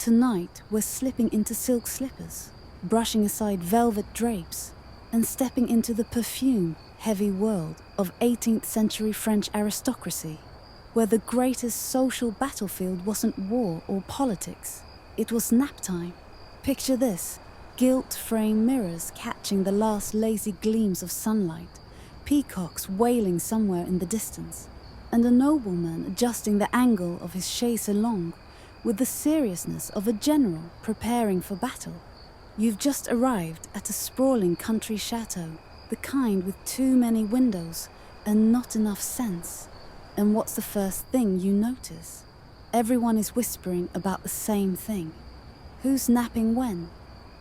Tonight, we're slipping into silk slippers, brushing aside velvet drapes, and stepping into the perfume-heavy world of 18th century French aristocracy, where the greatest social battlefield wasn't war or politics, it was nap time. Picture this: gilt-frame mirrors catching the last lazy gleams of sunlight, peacocks wailing somewhere in the distance, and a nobleman adjusting the angle of his chaise longue with the seriousness of a general preparing for battle. You've just arrived at a sprawling country chateau, the kind with too many windows and not enough sense. And what's the first thing you notice? Everyone is whispering about the same thing: who's napping when,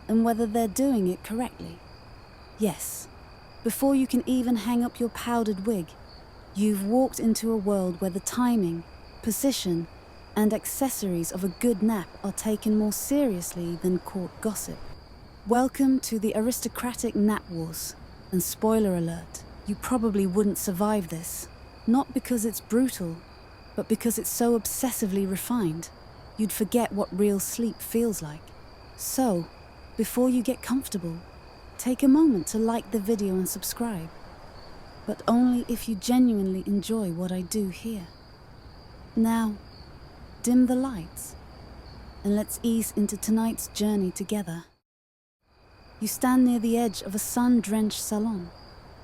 and whether they're doing it correctly. Yes, before you can even hang up your powdered wig, you've walked into a world where the timing, position, and accessories of a good nap are taken more seriously than court gossip. Welcome to the aristocratic nap wars, and spoiler alert, you probably wouldn't survive this. Not because it's brutal, but because it's so obsessively refined, you'd forget what real sleep feels like. So, before you get comfortable, take a moment to like the video and subscribe, but only if you genuinely enjoy what I do here. Now, dim the lights, and let's ease into tonight's journey together. You stand near the edge of a sun-drenched salon,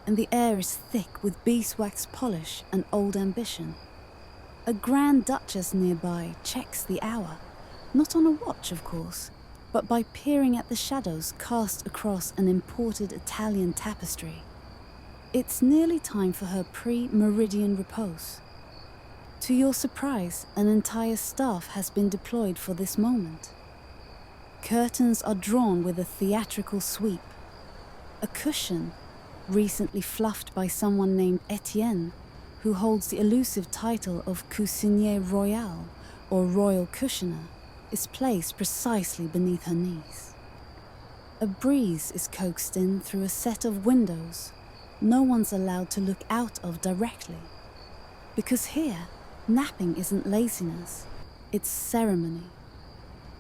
and the air is thick with beeswax polish and old ambition. A Grand Duchess nearby checks the hour, not on a watch, of course, but by peering at the shadows cast across an imported Italian tapestry. It's nearly time for her pre-meridian repose. To your surprise, an entire staff has been deployed for this moment. Curtains are drawn with a theatrical sweep. A cushion, recently fluffed by someone named Etienne, who holds the elusive title of Cuisinier Royal, or Royal Cushioner, is placed precisely beneath her knees. A breeze is coaxed in through a set of windows no one's allowed to look out of directly. Because here, napping isn't laziness, it's ceremony.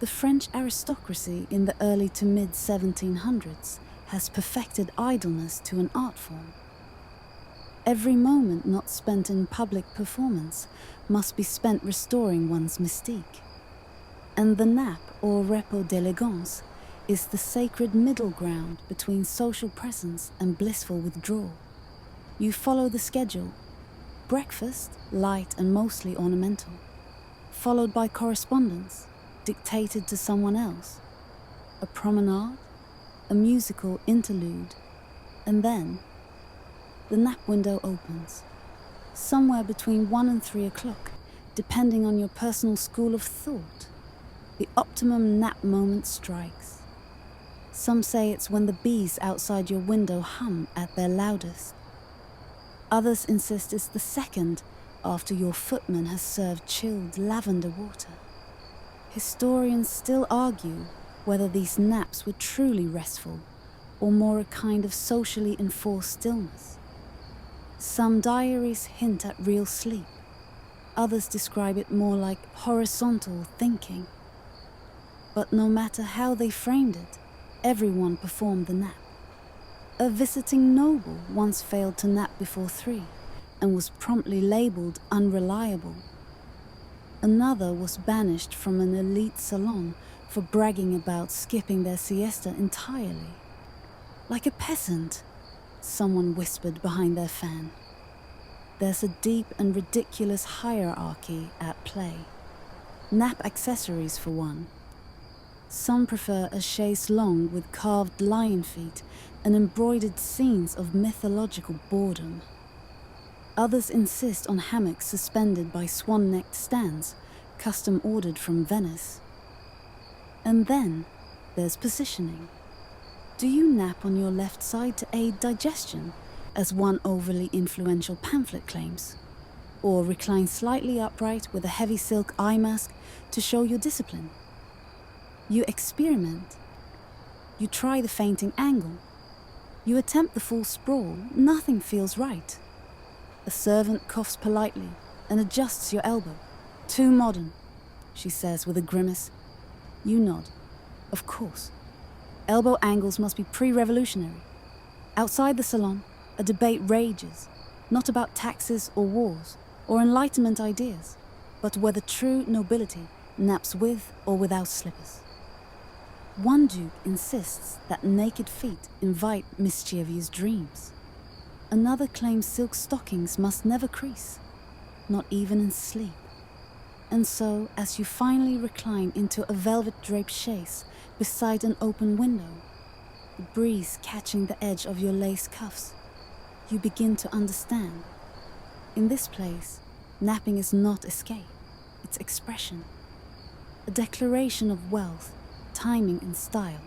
The French aristocracy in the early to mid-1700s has perfected idleness to an art form. Every moment not spent in public performance must be spent restoring one's mystique. And the nap, or repos d'élégance, is the sacred middle ground between social presence and blissful withdrawal. You follow the schedule: breakfast, light and mostly ornamental, followed by correspondence, dictated to someone else, a promenade, a musical interlude, and then the nap window opens, somewhere between 1 and 3 o'clock, depending on your personal school of thought. The optimum nap moment strikes. Some say it's when the bees outside your window hum at their loudest. Others insist it's the second after your footman has served chilled lavender water. Historians still argue whether these naps were truly restful or more a kind of socially enforced stillness. Some diaries hint at real sleep. Others describe it more like horizontal thinking. But no matter how they framed it, everyone performed the nap. A visiting noble once failed to nap before 3 and was promptly labelled unreliable. Another was banished from an elite salon for bragging about skipping their siesta entirely. Like a peasant, someone whispered behind their fan. There's a deep and ridiculous hierarchy at play. Nap accessories for one. Some prefer a chaise longue with carved lion feet and embroidered scenes of mythological boredom. Others insist on hammocks suspended by swan-necked stands, custom ordered from Venice. And then there's positioning. Do you nap on your left side to aid digestion, as one overly influential pamphlet claims? Or recline slightly upright with a heavy silk eye mask to show your discipline? You experiment. You try the fainting angle. You attempt the full sprawl. Nothing feels right. A servant coughs politely and adjusts your elbow. Too modern, she says with a grimace. You nod. Of course. Elbow angles must be pre-revolutionary. Outside the salon, a debate rages, not about taxes or wars, or Enlightenment ideas, but whether true nobility naps with or without slippers. One duke insists that naked feet invite mischievous dreams. Another claims silk stockings must never crease, not even in sleep. And so, as you finally recline into a velvet-draped chaise beside an open window, the breeze catching the edge of your lace cuffs, you begin to understand. In this place, napping is not escape, it's expression. A declaration of wealth, timing and style.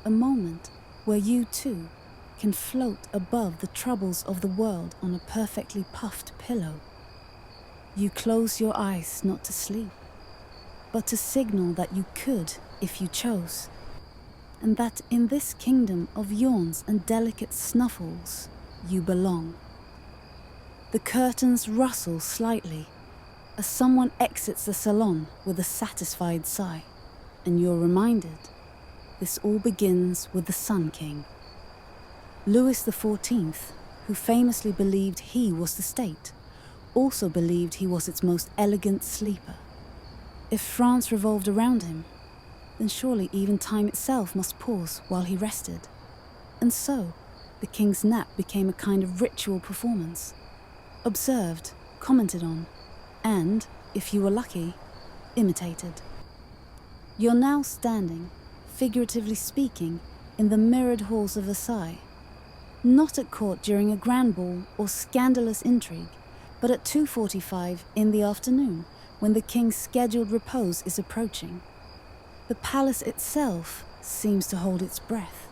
A moment where you too can float above the troubles of the world on a perfectly puffed pillow. You close your eyes not to sleep, but to signal that you could if you chose, and that in this kingdom of yawns and delicate snuffles you belong. The curtains rustle slightly as someone exits the salon with a satisfied sigh, and you're reminded this all begins with the Sun King. Louis XIV, who famously believed he was the state, also believed he was its most elegant sleeper. If France revolved around him, then surely even time itself must pause while he rested. And so, the king's nap became a kind of ritual performance, observed, commented on, and, if you were lucky, imitated. You're now standing, figuratively speaking, in the mirrored halls of Versailles, not at court during a grand ball or scandalous intrigue, but at 2:45 in the afternoon, when the king's scheduled repose is approaching. The palace itself seems to hold its breath.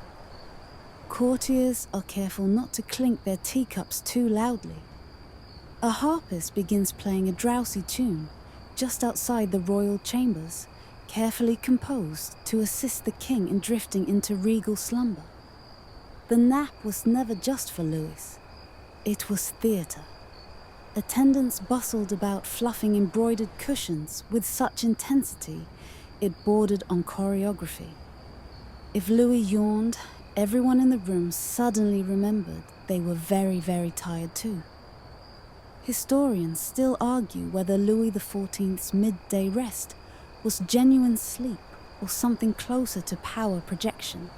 Courtiers are careful not to clink their teacups too loudly. A harpist begins playing a drowsy tune just outside the royal chambers, carefully composed to assist the king in drifting into regal slumber. The nap was never just for Louis. It was theatre. Attendants bustled about fluffing embroidered cushions with such intensity it bordered on choreography. If Louis yawned, everyone in the room suddenly remembered they were very, very tired too. Historians still argue whether Louis XIV's midday rest was genuine sleep or something closer to power projection.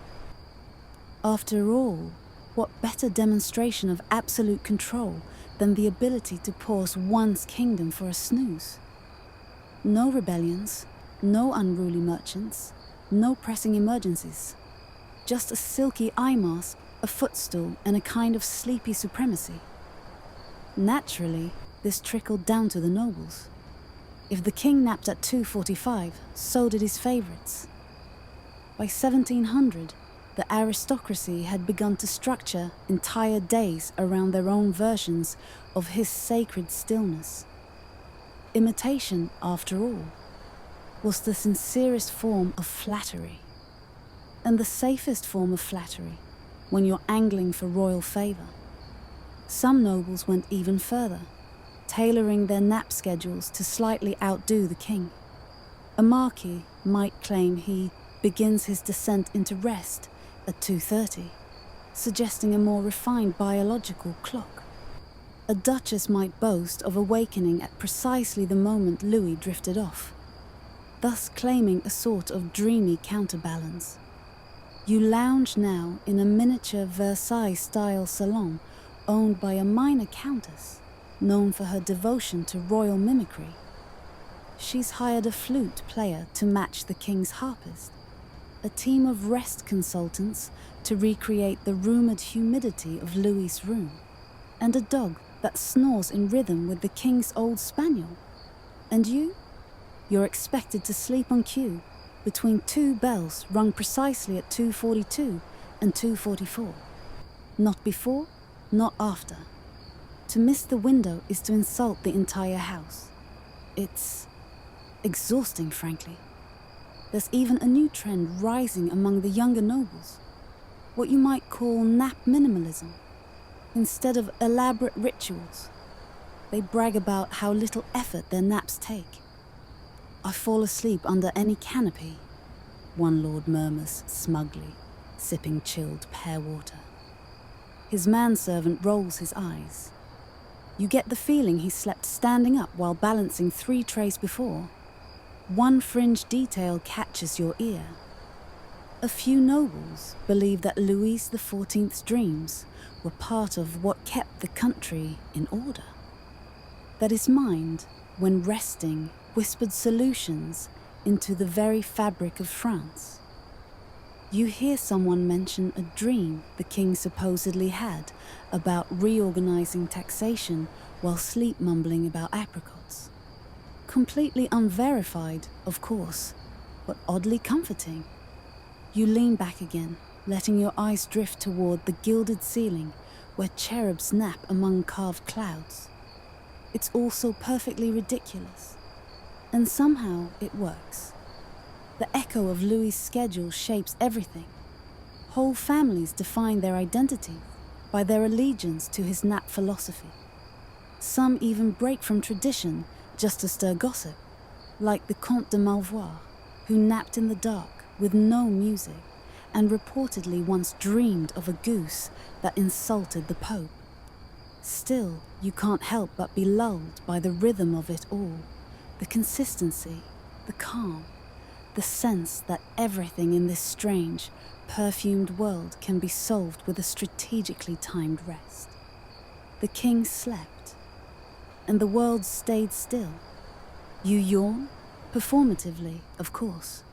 After all, what better demonstration of absolute control than the ability to pause one's kingdom for a snooze? No rebellions, no unruly merchants, no pressing emergencies. Just a silky eye mask, a footstool, and a kind of sleepy supremacy. Naturally, this trickled down to the nobles. If the king napped at 2:45, so did his favourites. By 1700, the aristocracy had begun to structure entire days around their own versions of his sacred stillness. Imitation, after all, was the sincerest form of flattery, and the safest form of flattery when you're angling for royal favour. Some nobles went even further, tailoring their nap schedules to slightly outdo the king. A marquis might claim he begins his descent into rest at 2:30, suggesting a more refined biological clock. A duchess might boast of awakening at precisely the moment Louis drifted off, thus claiming a sort of dreamy counterbalance. You lounge now in a miniature Versailles-style salon owned by a minor countess, known for her devotion to royal mimicry. She's hired a flute player to match the king's harpist, a team of rest consultants to recreate the rumoured humidity of Louis's room, and a dog that snores in rhythm with the king's old spaniel. And you're expected to sleep on cue between two bells rung precisely at 2:42 and 2:44. Not before, not after. To miss the window is to insult the entire house. It's exhausting, frankly. There's even a new trend rising among the younger nobles, what you might call nap minimalism. Instead of elaborate rituals, they brag about how little effort their naps take. I fall asleep under any canopy, one lord murmurs smugly, sipping chilled pear water. His manservant rolls his eyes. You get the feeling he slept standing up while balancing 3 trays before. One fringe detail catches your ear. A few nobles believe that Louis XIV's dreams were part of what kept the country in order. That his mind, when resting, whispered solutions into the very fabric of France. You hear someone mention a dream the king supposedly had about reorganizing taxation while sleep mumbling about apricots. Completely unverified, of course, but oddly comforting. You lean back again, letting your eyes drift toward the gilded ceiling where cherubs nap among carved clouds. It's all so perfectly ridiculous, and somehow it works. The echo of Louis's schedule shapes everything. Whole families define their identity by their allegiance to his nap philosophy. Some even break from tradition just to stir gossip, like the Comte de Malvois, who napped in the dark with no music and reportedly once dreamed of a goose that insulted the Pope. Still, you can't help but be lulled by the rhythm of it all, the consistency, the calm, the sense that everything in this strange, perfumed world can be solved with a strategically timed rest. The king slept, and the world stayed still. You yawn, performatively, of course,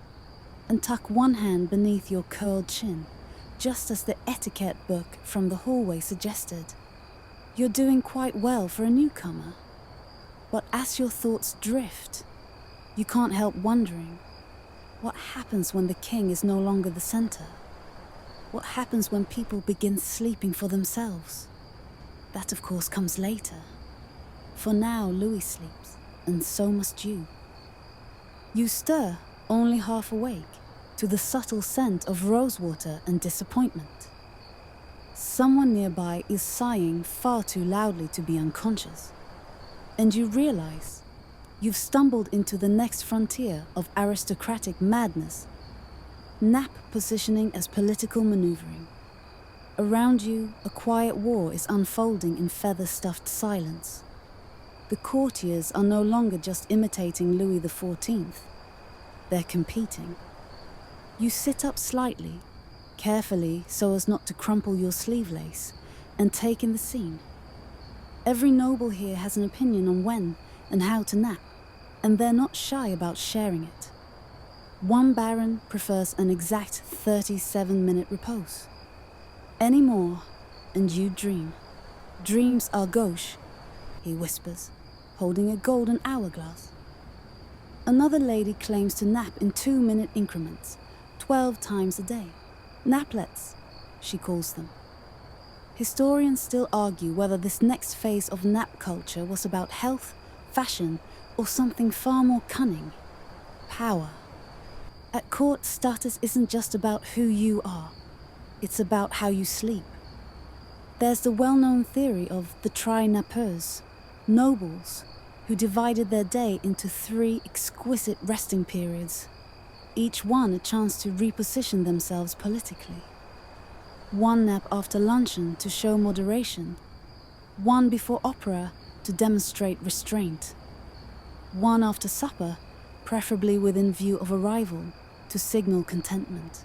and tuck one hand beneath your curled chin, just as the etiquette book from the hallway suggested. You're doing quite well for a newcomer. But as your thoughts drift, you can't help wondering, what happens when the king is no longer the center? What happens when people begin sleeping for themselves? That, of course, comes later. For now, Louis sleeps, and so must you. You stir, only half awake, to the subtle scent of rosewater and disappointment. Someone nearby is sighing far too loudly to be unconscious, and you realize you've stumbled into the next frontier of aristocratic madness, nap positioning as political maneuvering. Around you, a quiet war is unfolding in feather-stuffed silence. The courtiers are no longer just imitating Louis XIV. They're competing. You sit up slightly, carefully so as not to crumple your sleeve lace, and take in the scene. Every noble here has an opinion on when and how to nap, and they're not shy about sharing it. One baron prefers an exact 37-minute repose. Any more, and you dream. Dreams are gauche, he whispers, holding a golden hourglass. Another lady claims to nap in 2-minute increments, 12 times a day. Naplets, she calls them. Historians still argue whether this next phase of nap culture was about health, fashion, or something far more cunning. Power. At court, status isn't just about who you are. It's about how you sleep. There's the well-known theory of the tri-nappeurs, nobles, who divided their day into 3 exquisite resting periods, each one a chance to reposition themselves politically. One nap after luncheon to show moderation, one before opera to demonstrate restraint, one after supper, preferably within view of a rival, to signal contentment.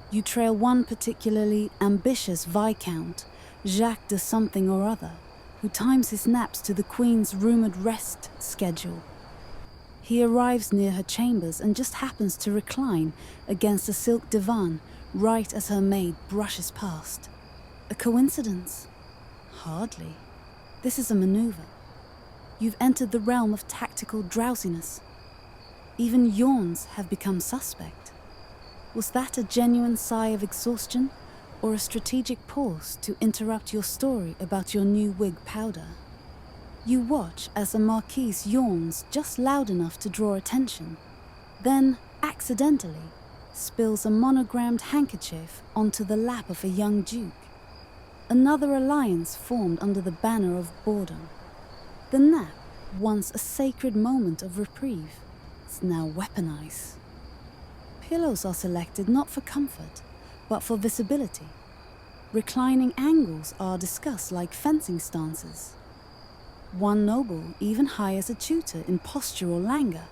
You trail one particularly ambitious viscount, Jacques de something or other, who times his naps to the Queen's rumoured rest schedule. He arrives near her chambers and just happens to recline against a silk divan right as her maid brushes past. A coincidence? Hardly. This is a maneuver. You've entered the realm of tactical drowsiness. Even yawns have become suspect. Was that a genuine sigh of exhaustion, or a strategic pause to interrupt your story about your new wig powder? You watch as a marquise yawns just loud enough to draw attention, then, accidentally, spills a monogrammed handkerchief onto the lap of a young duke. Another alliance formed under the banner of boredom. The nap, once a sacred moment of reprieve, is now weaponized. Pillows are selected not for comfort, but for visibility. Reclining angles are discussed like fencing stances. One noble even hires a tutor in postural languor,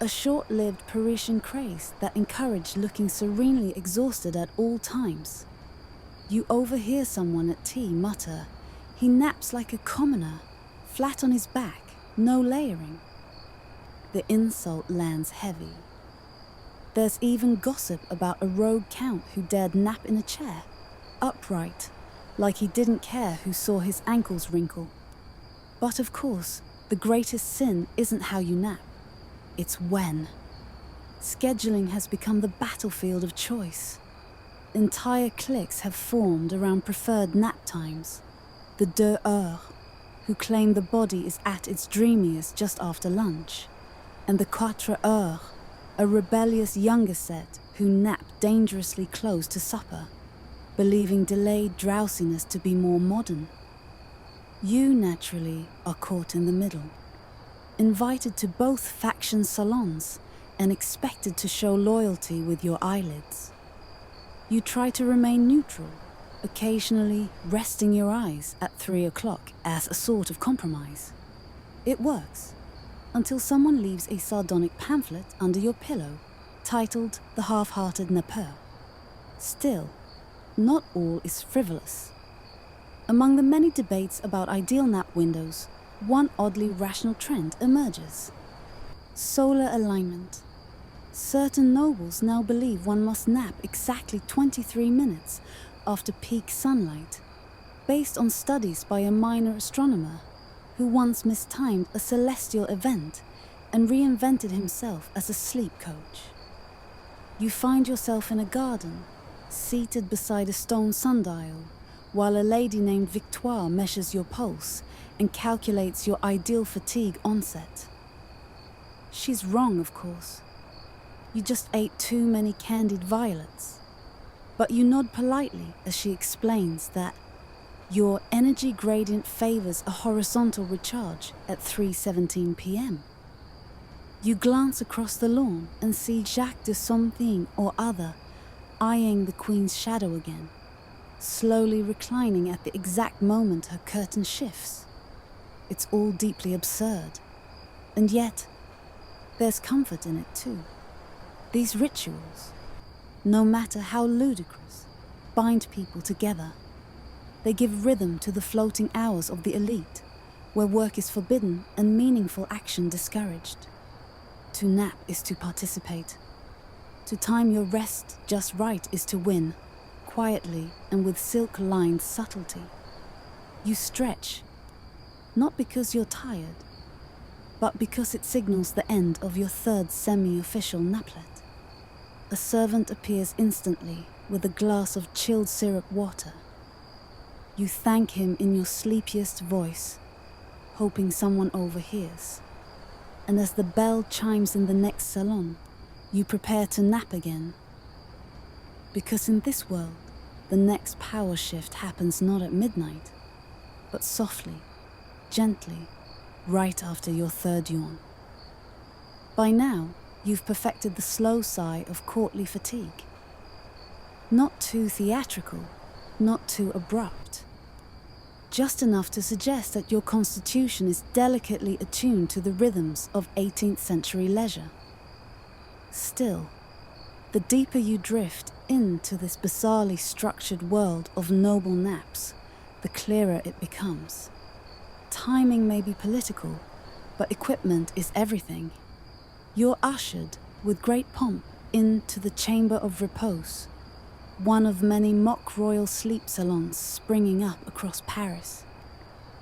a short-lived Parisian craze that encouraged looking serenely exhausted at all times. You overhear someone at tea mutter, "He naps like a commoner, flat on his back, no layering." The insult lands heavy. There's even gossip about a rogue count who dared nap in a chair, upright, like he didn't care who saw his ankles wrinkle. But of course, the greatest sin isn't how you nap, it's when. Scheduling has become the battlefield of choice. Entire cliques have formed around preferred nap times. The 2 heures, who claim the body is at its dreamiest just after lunch, and the 4 heures, a rebellious younger set who nap dangerously close to supper, believing delayed drowsiness to be more modern. You, naturally, are caught in the middle, invited to both faction salons and expected to show loyalty with your eyelids. You try to remain neutral, occasionally resting your eyes at 3 o'clock as a sort of compromise. It works, until someone leaves a sardonic pamphlet under your pillow titled The Half-Hearted Napper. Still, not all is frivolous. Among the many debates about ideal nap windows, one oddly rational trend emerges. Solar alignment. Certain nobles now believe one must nap exactly 23 minutes after peak sunlight, based on studies by a minor astronomer who once mistimed a celestial event and reinvented himself as a sleep coach. You find yourself in a garden, seated beside a stone sundial, while a lady named Victoire measures your pulse and calculates your ideal fatigue onset. She's wrong, of course. You just ate too many candied violets. But you nod politely as she explains that your energy gradient favors a horizontal recharge at 3:17 p.m. You glance across the lawn and see Jacques de something or other eyeing the Queen's shadow again, slowly reclining at the exact moment her curtain shifts. It's all deeply absurd, and yet there's comfort in it too. These rituals, no matter how ludicrous, bind people together. They give rhythm to the floating hours of the elite, where work is forbidden and meaningful action discouraged. To nap is to participate. To time your rest just right is to win, quietly and with silk-lined subtlety. You stretch, not because you're tired, but because it signals the end of your third semi-official naplet. A servant appears instantly with a glass of chilled syrup water. You thank him in your sleepiest voice, hoping someone overhears. And as the bell chimes in the next salon, you prepare to nap again. Because in this world, the next power shift happens not at midnight, but softly, gently, right after your third yawn. By now, you've perfected the slow sigh of courtly fatigue. Not too theatrical, not too abrupt. Just enough to suggest that your constitution is delicately attuned to the rhythms of 18th century leisure. Still, the deeper you drift into this bizarrely structured world of noble naps, the clearer it becomes. Timing may be political, but equipment is everything. You're ushered with great pomp into the Chamber of Repose, one of many mock royal sleep salons springing up across Paris.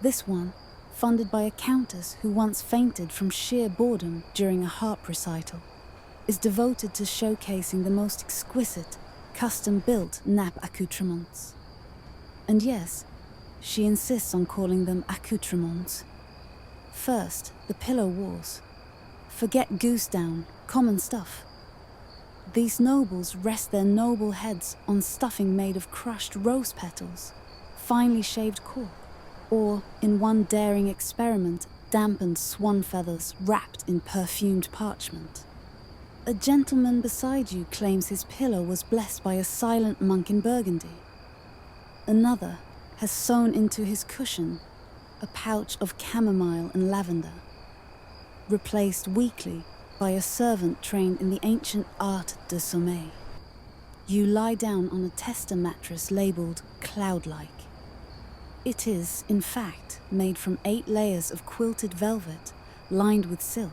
This one, funded by a countess who once fainted from sheer boredom during a harp recital, is devoted to showcasing the most exquisite, custom-built nap accoutrements. And yes, she insists on calling them accoutrements. First, the pillow wars. Forget goose down, common stuff. These nobles rest their noble heads on stuffing made of crushed rose petals, finely shaved cork, or, in one daring experiment, dampened swan feathers wrapped in perfumed parchment. A gentleman beside you claims his pillow was blessed by a silent monk in Burgundy. Another has sewn into his cushion a pouch of chamomile and lavender, replaced weekly by a servant trained in the ancient art de sommeil. You lie down on a tester mattress labelled cloud-like. It is, in fact, made from 8 layers of quilted velvet lined with silk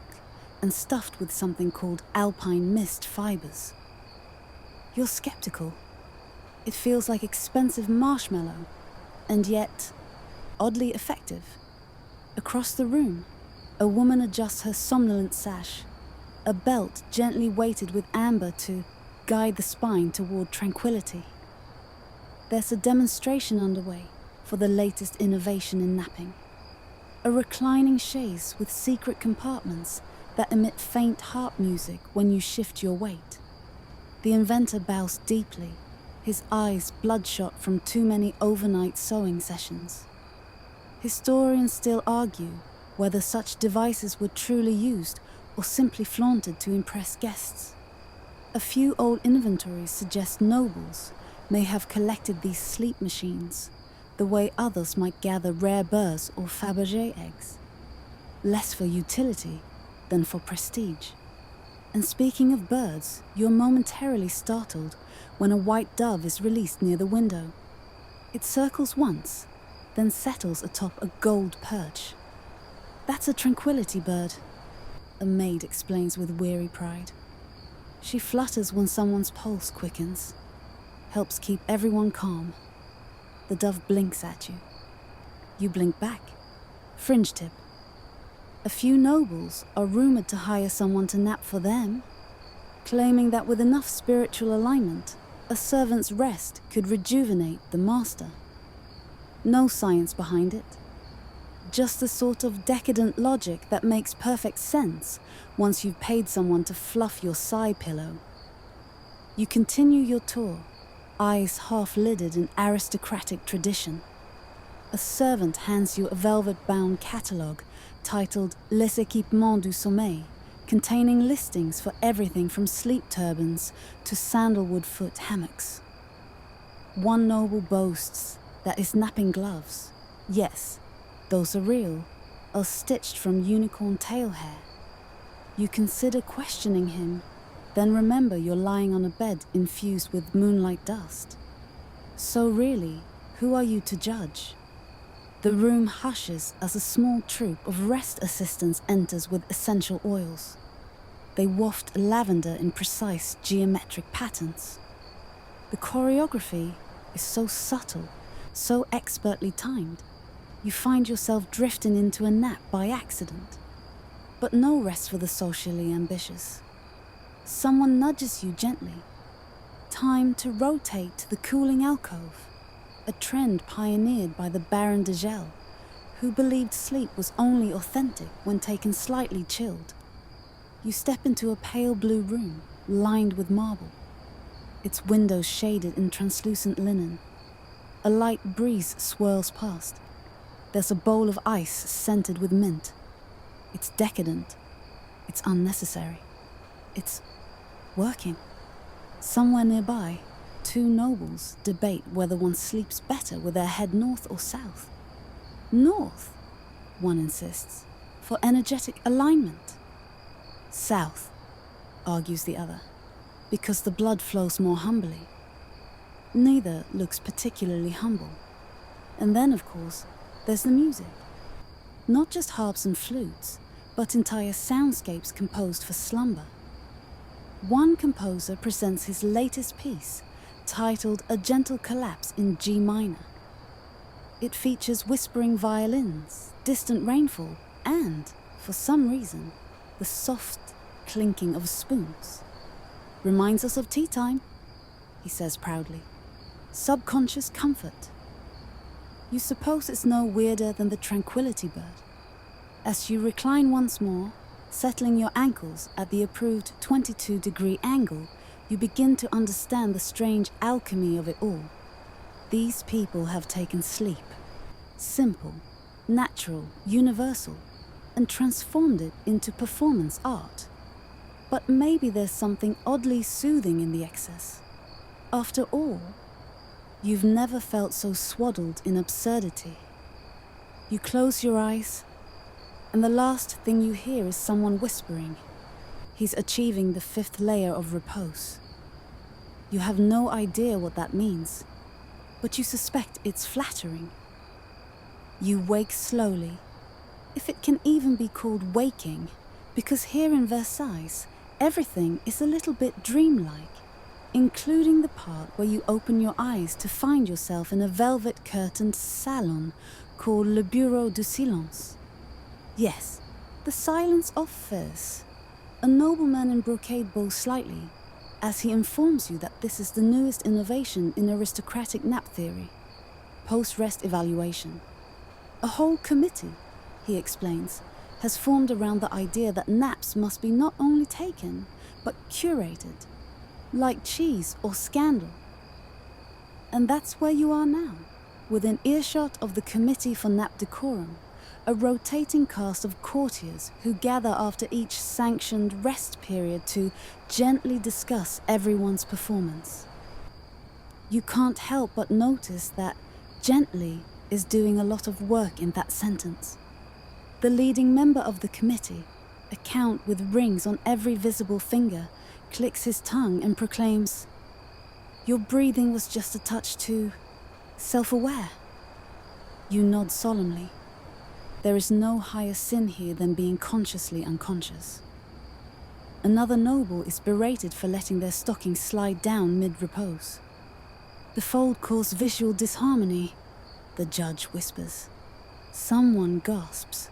and stuffed with something called alpine mist fibres. You're skeptical. It feels like expensive marshmallow, and yet oddly effective. Across the room, a woman adjusts her somnolent sash, a belt gently weighted with amber to guide the spine toward tranquility. There's a demonstration underway for the latest innovation in napping. A reclining chaise with secret compartments that emit faint harp music when you shift your weight. The inventor bows deeply, his eyes bloodshot from too many overnight sewing sessions. Historians still argue whether such devices were truly used or simply flaunted to impress guests. A few old inventories suggest nobles may have collected these sleep machines the way others might gather rare birds or Fabergé eggs, less for utility than for prestige. And speaking of birds, you're momentarily startled when a white dove is released near the window. It circles once, then settles atop a gold perch. That's a tranquility bird, a maid explains with weary pride. She flutters when someone's pulse quickens, helps keep everyone calm. The dove blinks at you. You blink back. Fringe tip. A few nobles are rumored to hire someone to nap for them, claiming that with enough spiritual alignment, a servant's rest could rejuvenate the master. No science behind it. Just the sort of decadent logic that makes perfect sense once you've paid someone to fluff your side pillow. You continue your tour, eyes half-lidded in aristocratic tradition. A servant hands you a velvet-bound catalogue titled Les Équipements du Sommeil, containing listings for everything from sleep turbans to sandalwood foot hammocks. One noble boasts that his napping gloves, yes, those are real, are stitched from unicorn tail hair. You consider questioning him, then remember you're lying on a bed infused with moonlight dust. So really, who are you to judge? The room hushes as a small troop of rest assistants enters with essential oils. They waft lavender in precise geometric patterns. The choreography is so subtle, so expertly timed, you find yourself drifting into a nap by accident. But no rest for the socially ambitious. Someone nudges you gently. Time to rotate to the cooling alcove, a trend pioneered by the Baron de Gel, who believed sleep was only authentic when taken slightly chilled. You step into a pale blue room, lined with marble, its windows shaded in translucent linen. A light breeze swirls past. There's a bowl of ice scented with mint. It's decadent. It's unnecessary. It's working. Somewhere nearby, 2 nobles debate whether one sleeps better with their head north or south. North, one insists, for energetic alignment. South, argues the other, because the blood flows more humbly. Neither looks particularly humble. And then, of course, there's the music. Not just harps and flutes, but entire soundscapes composed for slumber. One composer presents his latest piece, titled A Gentle Collapse in G minor. It features whispering violins, distant rainfall, and, for some reason, the soft clinking of spoons. Reminds us of tea time, he says proudly. Subconscious comfort. You suppose it's no weirder than the tranquility bird. As you recline once more, settling your ankles at the approved 22-degree angle, you begin to understand the strange alchemy of it all. These people have taken sleep, simple, natural, universal, and transformed it into performance art. But maybe there's something oddly soothing in the excess. After all, you've never felt so swaddled in absurdity. You close your eyes, and the last thing you hear is someone whispering. He's achieving the 5th layer of repose. You have no idea what that means, but you suspect it's flattering. You wake slowly, if it can even be called waking, because here in Versailles, everything is a little bit dreamlike, including the part where you open your eyes to find yourself in a velvet-curtained salon called Le Bureau du Silence. Yes, the silence of Fez. A nobleman in brocade bows slightly, as he informs you that this is the newest innovation in aristocratic nap theory, post-rest evaluation. A whole committee, he explains, has formed around the idea that naps must be not only taken, but curated, like cheese or scandal. And that's where you are now, within earshot of the Committee for Nap Decorum, a rotating cast of courtiers who gather after each sanctioned rest period to gently discuss everyone's performance. You can't help but notice that gently is doing a lot of work in that sentence. The leading member of the committee, a count with rings on every visible finger, clicks his tongue and proclaims, "Your breathing was just a touch too self-aware." You nod solemnly. There is no higher sin here than being consciously unconscious. Another noble is berated for letting their stockings slide down mid-repose. The fold caused visual disharmony, the judge whispers. Someone gasps.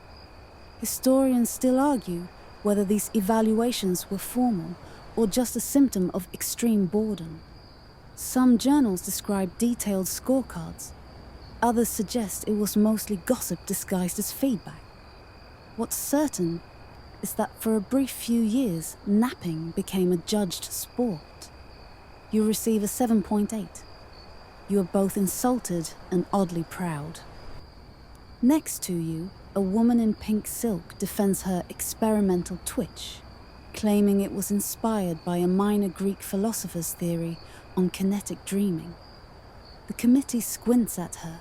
Historians still argue whether these evaluations were formal or just a symptom of extreme boredom. Some journals describe detailed scorecards. Others suggest it was mostly gossip disguised as feedback. What's certain is that for a brief few years, napping became a judged sport. You receive a 7.8. You are both insulted and oddly proud. Next to you, a woman in pink silk defends her experimental twitch, claiming it was inspired by a minor Greek philosopher's theory on kinetic dreaming. The committee squints at her.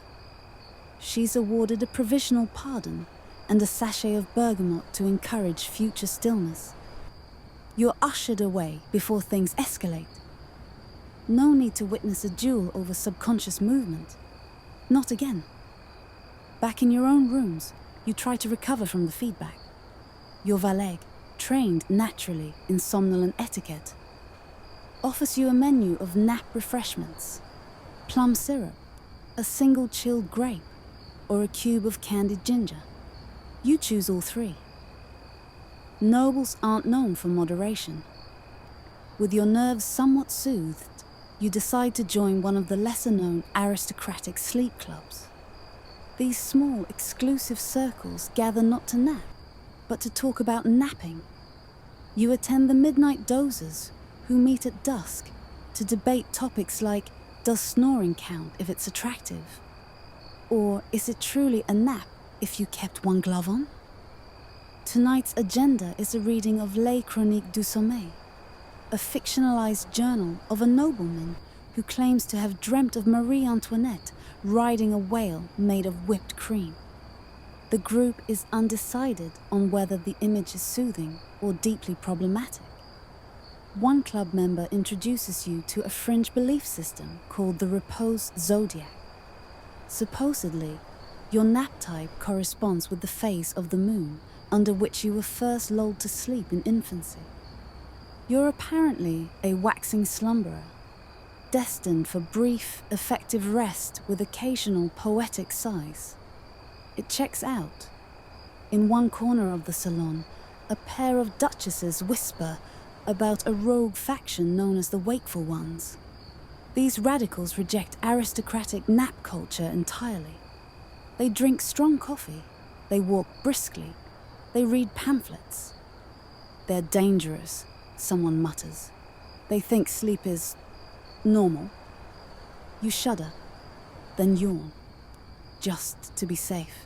She's awarded a provisional pardon and a sachet of bergamot to encourage future stillness. You're ushered away before things escalate. No need to witness a duel over subconscious movement. Not again. Back in your own rooms, you try to recover from the feedback. Your valet, trained naturally in somnolent etiquette, offers you a menu of nap refreshments: plum syrup, a single chilled grape, or a cube of candied ginger. You choose all three. Nobles aren't known for moderation. With your nerves somewhat soothed, you decide to join one of the lesser-known aristocratic sleep clubs. These small, exclusive circles gather not to nap, but to talk about napping. You attend the midnight dozers, who meet at dusk to debate topics like, does snoring count if it's attractive? Or is it truly a nap if you kept one glove on? Tonight's agenda is a reading of Les Chroniques du Sommeil, a fictionalized journal of a nobleman who claims to have dreamt of Marie Antoinette riding a whale made of whipped cream. The group is undecided on whether the image is soothing or deeply problematic. One club member introduces you to a fringe belief system called the Repose Zodiac. Supposedly, your nap type corresponds with the phase of the moon under which you were first lulled to sleep in infancy. You're apparently a waxing slumberer, destined for brief, effective rest with occasional poetic sighs. It checks out. In one corner of the salon, a pair of duchesses whisper about a rogue faction known as the Wakeful Ones. These radicals reject aristocratic nap culture entirely. They drink strong coffee, they walk briskly, they read pamphlets. They're dangerous, someone mutters. They think sleep is normal. You shudder, then yawn, just to be safe.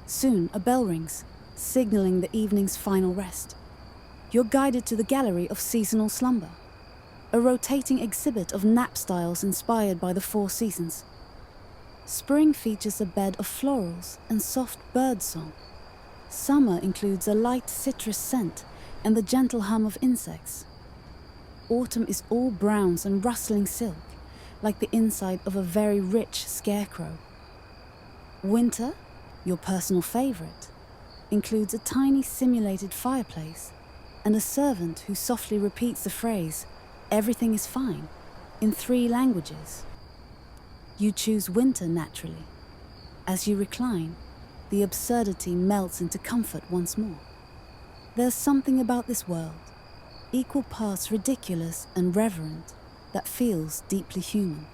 Soon a bell rings, signaling the evening's final rest. You're guided to the gallery of seasonal slumber, a rotating exhibit of nap styles inspired by the four seasons. Spring features a bed of florals and soft bird song. Summer includes a light citrus scent and the gentle hum of insects. Autumn is all browns and rustling silk, like the inside of a very rich scarecrow. Winter, your personal favorite, includes a tiny simulated fireplace and a servant who softly repeats the phrase, "Everything is fine," in 3 languages. You choose winter naturally. As you recline, the absurdity melts into comfort once more. There's something about this world, equal parts ridiculous and reverent, that feels deeply human.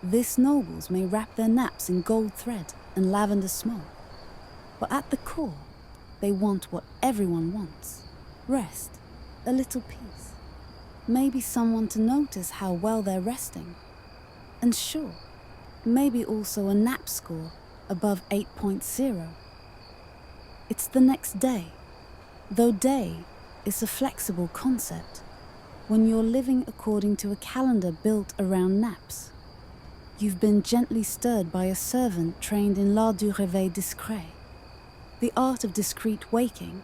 This nobles may wrap their naps in gold thread and lavender smoke, but at the core, they want what everyone wants: rest, a little peace, maybe someone to notice how well they're resting, and sure, maybe also a nap score above 8.0. It's the next day, though day is a flexible concept when you're living according to a calendar built around naps. You've been gently stirred by a servant trained in l'art du réveil discret, the art of discreet waking,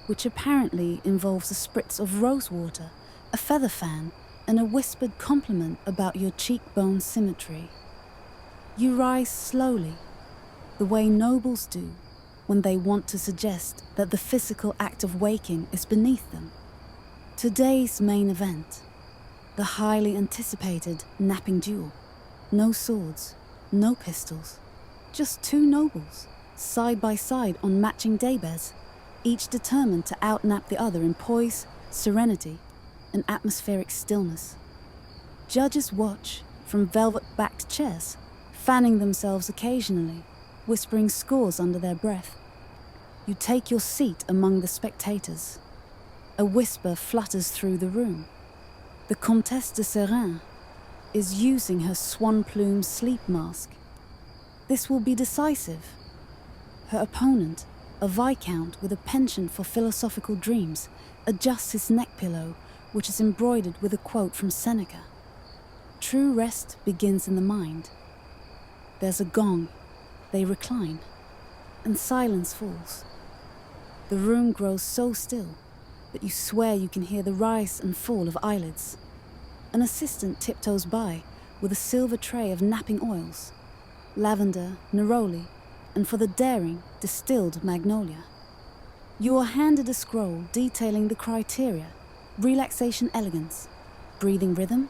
which apparently involves a spritz of rose water, a feather fan, and a whispered compliment about your cheekbone symmetry. You rise slowly, the way nobles do when they want to suggest that the physical act of waking is beneath them. Today's main event, the highly anticipated napping duel. No swords, no pistols, just 2 nobles, side by side on matching daybeds, each determined to outnap the other in poise, serenity, and atmospheric stillness. Judges watch from velvet-backed chairs, fanning themselves occasionally, whispering scores under their breath. You take your seat among the spectators. A whisper flutters through the room. The Comtesse de Serein is using her swan plume sleep mask. This will be decisive. Her opponent, a viscount with a penchant for philosophical dreams, adjusts his neck pillow, which is embroidered with a quote from Seneca. True rest begins in the mind. There's a gong, they recline, and silence falls. The room grows so still that you swear you can hear the rise and fall of eyelids. An assistant tiptoes by with a silver tray of napping oils, lavender, neroli, and for the daring, distilled magnolia. You are handed a scroll detailing the criteria: relaxation elegance, breathing rhythm,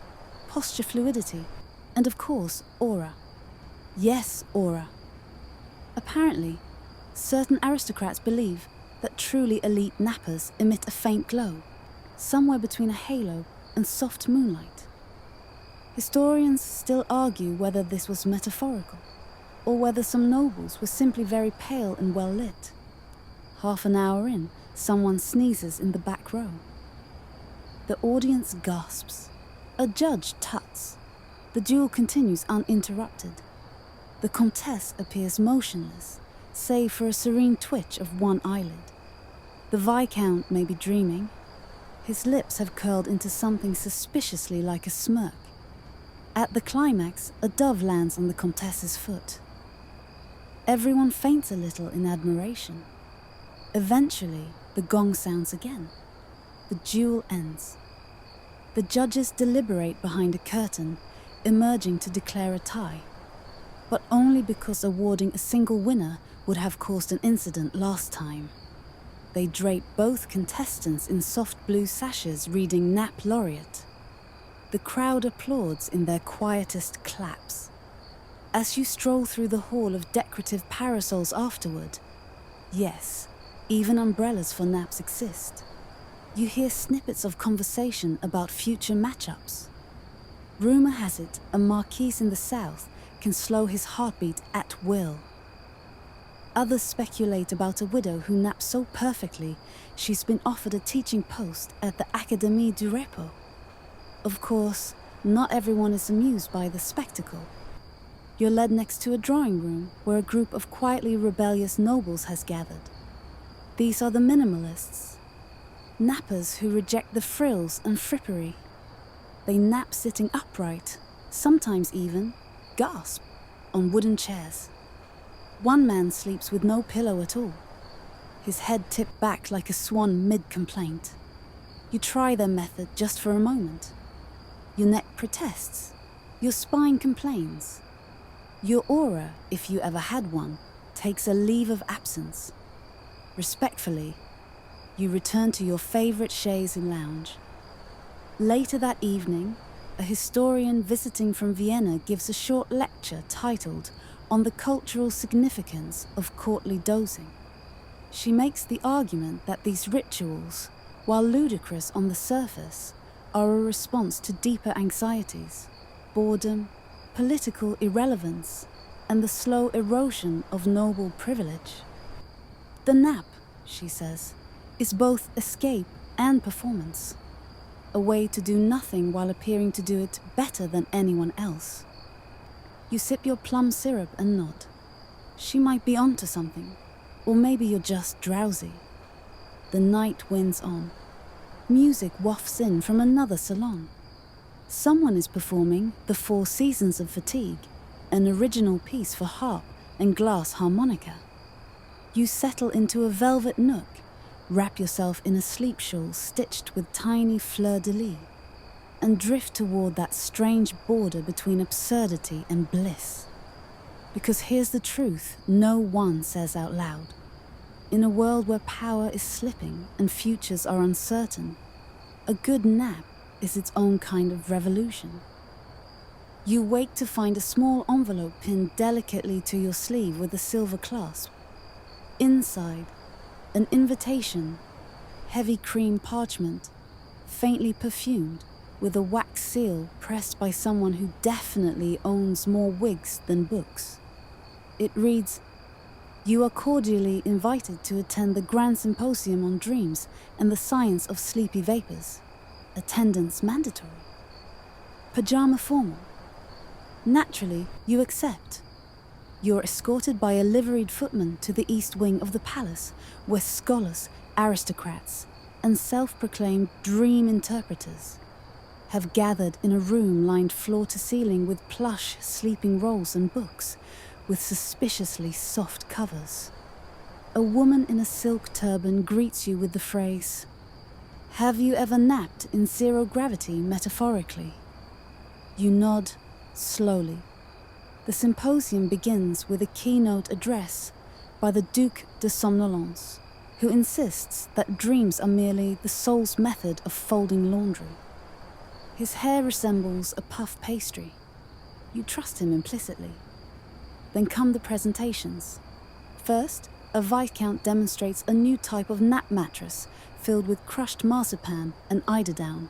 posture fluidity, and of course, aura. Yes, aura. Apparently, certain aristocrats believe that truly elite nappers emit a faint glow, somewhere between a halo and soft moonlight. Historians still argue whether this was metaphorical, or whether some nobles were simply very pale and well lit. Half an hour in, someone sneezes in the back row. The audience gasps. A judge tuts. The duel continues uninterrupted. The Comtesse appears motionless, save for a serene twitch of one eyelid. The Viscount may be dreaming. His lips have curled into something suspiciously like a smirk. At the climax, a dove lands on the Comtesse's foot. Everyone faints a little in admiration. Eventually, the gong sounds again. The duel ends. The judges deliberate behind a curtain, emerging to declare a tie, but only because awarding a single winner would have caused an incident last time. They drape both contestants in soft blue sashes reading Nap Laureate. The crowd applauds in their quietest claps. As you stroll through the hall of decorative parasols afterward, yes, even umbrellas for naps exist. You hear snippets of conversation about future matchups. Rumor has it a marquis in the south can slow his heartbeat at will. Others speculate about a widow who naps so perfectly she's been offered a teaching post at the Académie du Repos. Of course, not everyone is amused by the spectacle. You're led next to a drawing room where a group of quietly rebellious nobles has gathered. These are the minimalists. Nappers who reject the frills and frippery. They nap sitting upright, sometimes even, gasp, on wooden chairs. One man sleeps with no pillow at all, his head tipped back like a swan mid-complaint. You try their method just for a moment. Your neck protests, your spine complains. Your aura, if you ever had one, takes a leave of absence. Respectfully, you return to your favorite chaise and lounge. Later that evening, a historian visiting from Vienna gives a short lecture titled On the Cultural Significance of Courtly Dozing. She makes the argument that these rituals, while ludicrous on the surface, are a response to deeper anxieties, boredom, political irrelevance, and the slow erosion of noble privilege. The nap, she says, is both escape and performance, a way to do nothing while appearing to do it better than anyone else. You sip your plum syrup and nod. She might be onto something, or maybe you're just drowsy. The night winds on. Music wafts in from another salon. Someone is performing The Four Seasons of Fatigue, an original piece for harp and glass harmonica. You settle into a velvet nook, wrap yourself in a sleep shawl stitched with tiny fleur-de-lis, and drift toward that strange border between absurdity and bliss. Because here's the truth no one says out loud. In a world where power is slipping and futures are uncertain, a good nap is its own kind of revolution. You wake to find a small envelope pinned delicately to your sleeve with a silver clasp. Inside, an invitation, heavy cream parchment, faintly perfumed, with a wax seal pressed by someone who definitely owns more wigs than books. It reads, "You are cordially invited to attend the Grand Symposium on Dreams and the Science of Sleepy Vapors. Attendance mandatory." Pajama formal. Naturally, you accept. You're escorted by a liveried footman to the east wing of the palace, where scholars, aristocrats, and self-proclaimed dream interpreters have gathered in a room lined floor to ceiling with plush sleeping rolls and books, with suspiciously soft covers. A woman in a silk turban greets you with the phrase, "Have you ever napped in zero gravity metaphorically?" You nod slowly. The symposium begins with a keynote address by the Duc de Somnolence, who insists that dreams are merely the soul's method of folding laundry. His hair resembles a puff pastry. You trust him implicitly. Then come the presentations. First, a Viscount demonstrates a new type of nap mattress filled with crushed marzipan and eiderdown.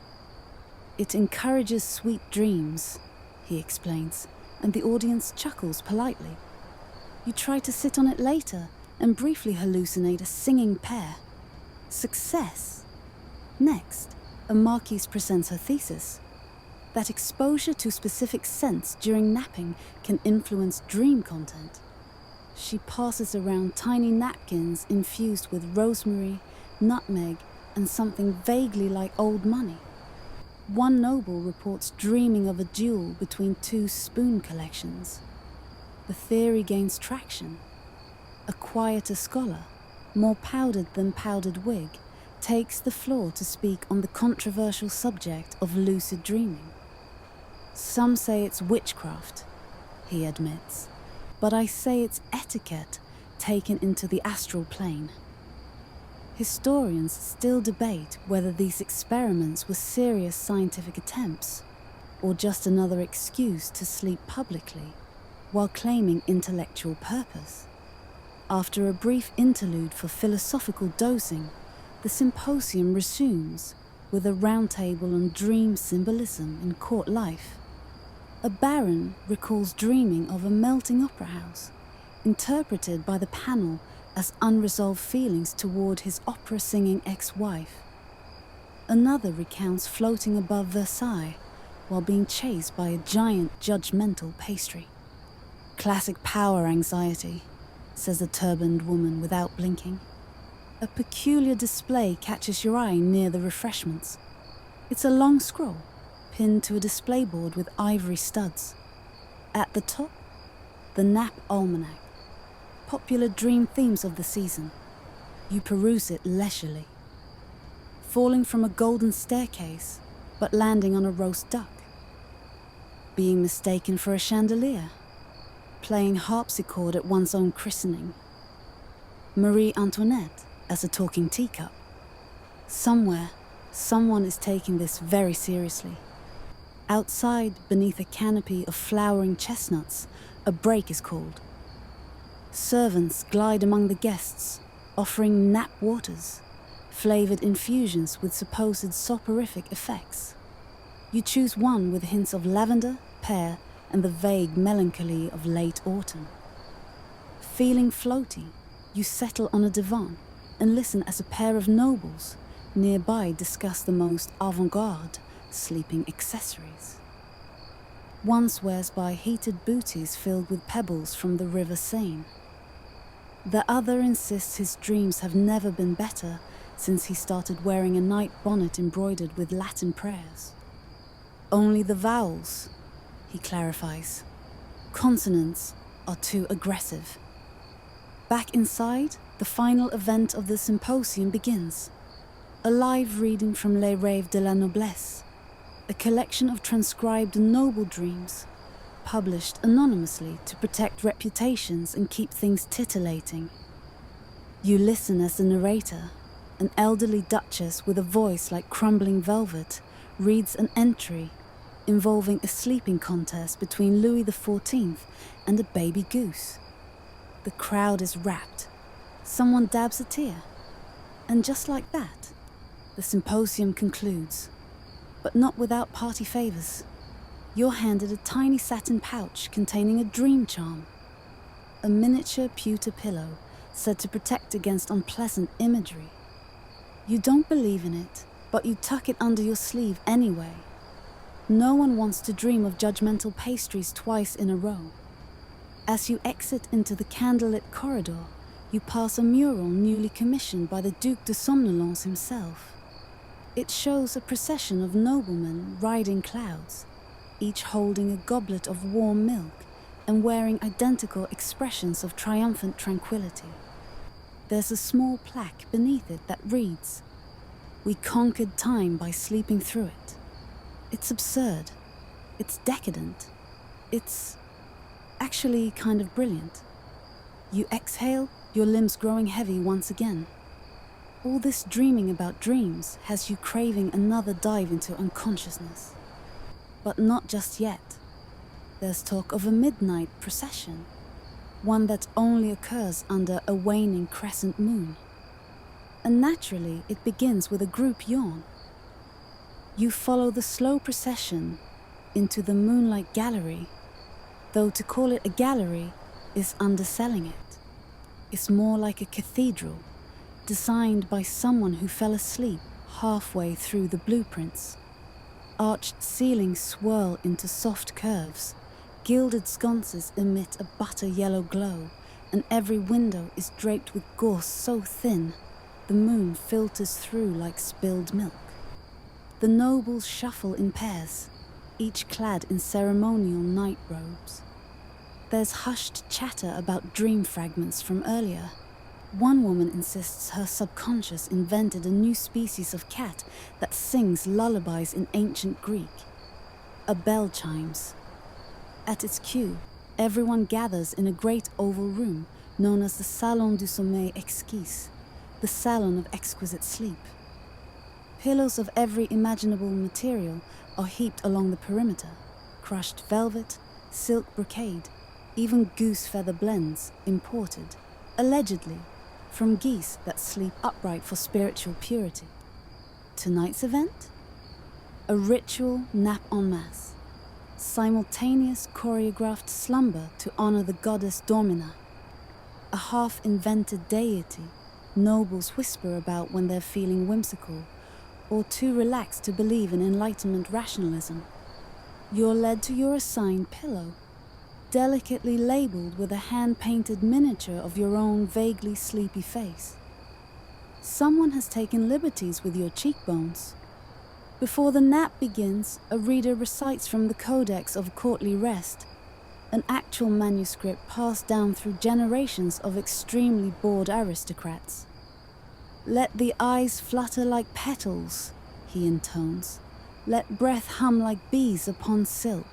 It encourages sweet dreams, he explains, and the audience chuckles politely. You try to sit on it later and briefly hallucinate a singing pair. Success. Next, a marquise presents her thesis, that exposure to specific scents during napping can influence dream content. She passes around tiny napkins infused with rosemary, nutmeg, and something vaguely like old money. One noble reports dreaming of a duel between two spoon collections. The theory gains traction. A quieter scholar, more powdered than powdered wig, takes the floor to speak on the controversial subject of lucid dreaming. Some say it's witchcraft, he admits, but I say it's etiquette taken into the astral plane. Historians still debate whether these experiments were serious scientific attempts or just another excuse to sleep publicly while claiming intellectual purpose. After a brief interlude for philosophical dozing, the symposium resumes with a roundtable on dream symbolism in court life. A baron recalls dreaming of a melting opera house, interpreted by the panel as unresolved feelings toward his opera-singing ex-wife. Another recounts floating above Versailles while being chased by a giant judgmental pastry. "Classic power anxiety," says the turbaned woman without blinking. A peculiar display catches your eye near the refreshments. It's a long scroll, pinned to a display board with ivory studs. At the top, the Nap Almanac, popular dream themes of the season. You peruse it leisurely, falling from a golden staircase, but landing on a roast duck. Being mistaken for a chandelier, playing harpsichord at one's own christening. Marie Antoinette as a talking teacup. Somewhere, someone is taking this very seriously. Outside, beneath a canopy of flowering chestnuts, a break is called. Servants glide among the guests, offering nap waters, flavored infusions with supposed soporific effects. You choose one with hints of lavender, pear, and the vague melancholy of late autumn. Feeling floaty, you settle on a divan and listen as a pair of nobles nearby discuss the most avant-garde sleeping accessories. One swears by heated booties filled with pebbles from the river Seine. The other insists his dreams have never been better since he started wearing a night bonnet embroidered with Latin prayers. Only the vowels, he clarifies. Consonants are too aggressive. Back inside, the final event of the symposium begins. A live reading from Les Rêves de la Noblesse, a collection of transcribed noble dreams, published anonymously to protect reputations and keep things titillating. You listen as the narrator, an elderly duchess with a voice like crumbling velvet, reads an entry involving a sleeping contest between Louis XIV and a baby goose. The crowd is rapt. Someone dabs a tear. And just like that, the symposium concludes. But not without party favors. You're handed a tiny satin pouch containing a dream charm. A miniature pewter pillow said to protect against unpleasant imagery. You don't believe in it, but you tuck it under your sleeve anyway. No one wants to dream of judgmental pastries twice in a row. As you exit into the candlelit corridor, you pass a mural newly commissioned by the Duc de Somnolence himself. It shows a procession of noblemen riding clouds, each holding a goblet of warm milk and wearing identical expressions of triumphant tranquility. There's a small plaque beneath it that reads, "We conquered time by sleeping through it." It's absurd. It's decadent. It's actually kind of brilliant. You exhale, your limbs growing heavy once again. All this dreaming about dreams has you craving another dive into unconsciousness. But not just yet. There's talk of a midnight procession, one that only occurs under a waning crescent moon. And naturally, it begins with a group yawn. You follow the slow procession into the moonlight gallery, though to call it a gallery is underselling it. It's more like a cathedral, designed by someone who fell asleep halfway through the blueprints. Arched ceilings swirl into soft curves, gilded sconces emit a butter-yellow glow, and every window is draped with gauze so thin, the moon filters through like spilled milk. The nobles shuffle in pairs, each clad in ceremonial night robes. There's hushed chatter about dream fragments from earlier. One woman insists her subconscious invented a new species of cat that sings lullabies in ancient Greek. A bell chimes. At its cue, everyone gathers in a great oval room known as the Salon du Sommeil Exquis, the salon of exquisite sleep. Pillows of every imaginable material are heaped along the perimeter, crushed velvet, silk brocade, even goose feather blends imported, allegedly, from geese that sleep upright for spiritual purity. Tonight's event? A ritual nap en masse, simultaneous choreographed slumber to honor the goddess Domina, a half-invented deity nobles whisper about when they're feeling whimsical or too relaxed to believe in Enlightenment rationalism. You're led to your assigned pillow, delicately labeled with a hand-painted miniature of your own vaguely sleepy face. Someone has taken liberties with your cheekbones. Before the nap begins, a reader recites from the Codex of Courtly Rest, an actual manuscript passed down through generations of extremely bored aristocrats. Let the eyes flutter like petals, he intones. Let breath hum like bees upon silk.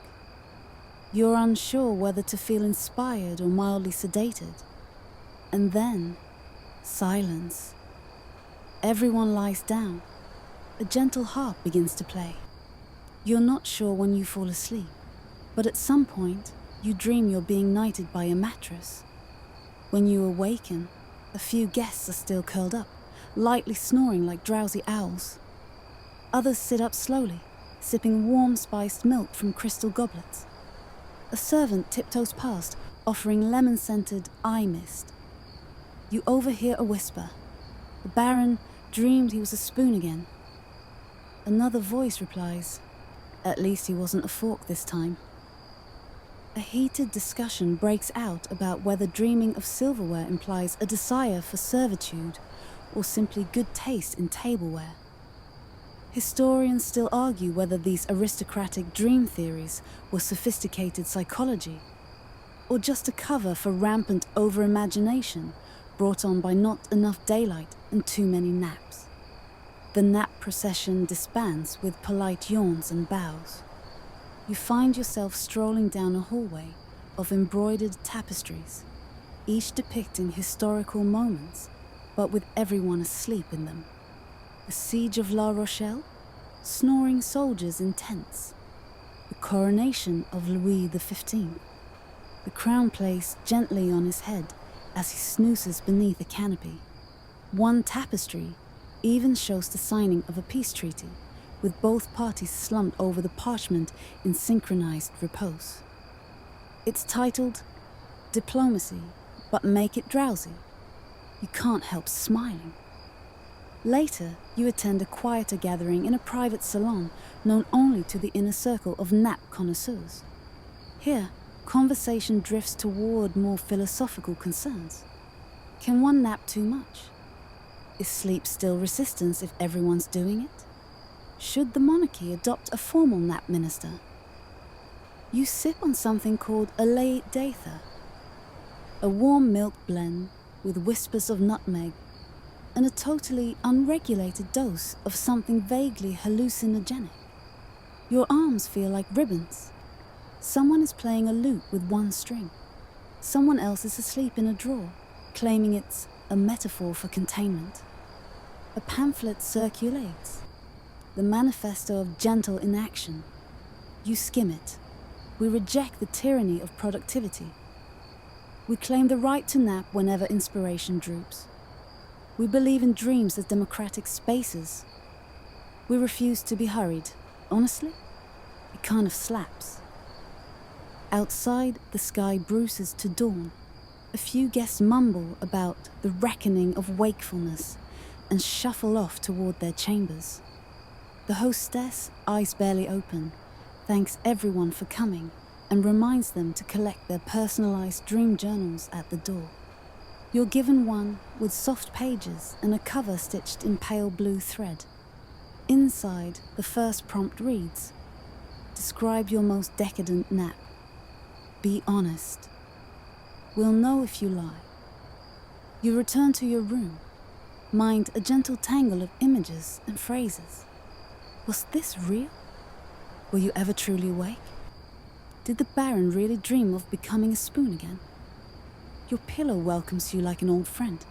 You're unsure whether to feel inspired or mildly sedated. And then, silence. Everyone lies down. A gentle harp begins to play. You're not sure when you fall asleep, but at some point, you dream you're being knighted by a mattress. When you awaken, a few guests are still curled up, lightly snoring like drowsy owls. Others sit up slowly, sipping warm spiced milk from crystal goblets. A servant tiptoes past, offering lemon-scented eye mist. You overhear a whisper. The Baron dreamed he was a spoon again. Another voice replies, at least he wasn't a fork this time. A heated discussion breaks out about whether dreaming of silverware implies a desire for servitude or simply good taste in tableware. Historians still argue whether these aristocratic dream theories were sophisticated psychology or just a cover for rampant over-imagination brought on by not enough daylight and too many naps. The nap procession disbands with polite yawns and bows. You find yourself strolling down a hallway of embroidered tapestries, each depicting historical moments, but with everyone asleep in them. The siege of La Rochelle, snoring soldiers in tents. The coronation of Louis XV. The crown placed gently on his head as he snoozes beneath a canopy. One tapestry even shows the signing of a peace treaty, with both parties slumped over the parchment in synchronized repose. It's titled, Diplomacy, but make it drowsy. You can't help smiling. Later, you attend a quieter gathering in a private salon known only to the inner circle of nap connoisseurs. Here, conversation drifts toward more philosophical concerns. Can one nap too much? Is sleep still resistance if everyone's doing it? Should the monarchy adopt a formal nap minister? You sip on something called a lait d'ether, a warm milk blend with whispers of nutmeg and a totally unregulated dose of something vaguely hallucinogenic. Your arms feel like ribbons. Someone is playing a lute with one string. Someone else is asleep in a drawer, claiming it's a metaphor for containment. A pamphlet circulates, the manifesto of gentle inaction. You skim it. We reject the tyranny of productivity. We claim the right to nap whenever inspiration droops. We believe in dreams as democratic spaces. We refuse to be hurried. Honestly, it kind of slaps. Outside, the sky bruises to dawn. A few guests mumble about the reckoning of wakefulness and shuffle off toward their chambers. The hostess, eyes barely open, thanks everyone for coming and reminds them to collect their personalized dream journals at the door. You're given one with soft pages and a cover stitched in pale blue thread. Inside, the first prompt reads, describe your most decadent nap. Be honest. We'll know if you lie. You return to your room, mind a gentle tangle of images and phrases. Was this real? Were you ever truly awake? Did the Baron really dream of becoming a spoon again? Your pillow welcomes you like an old friend.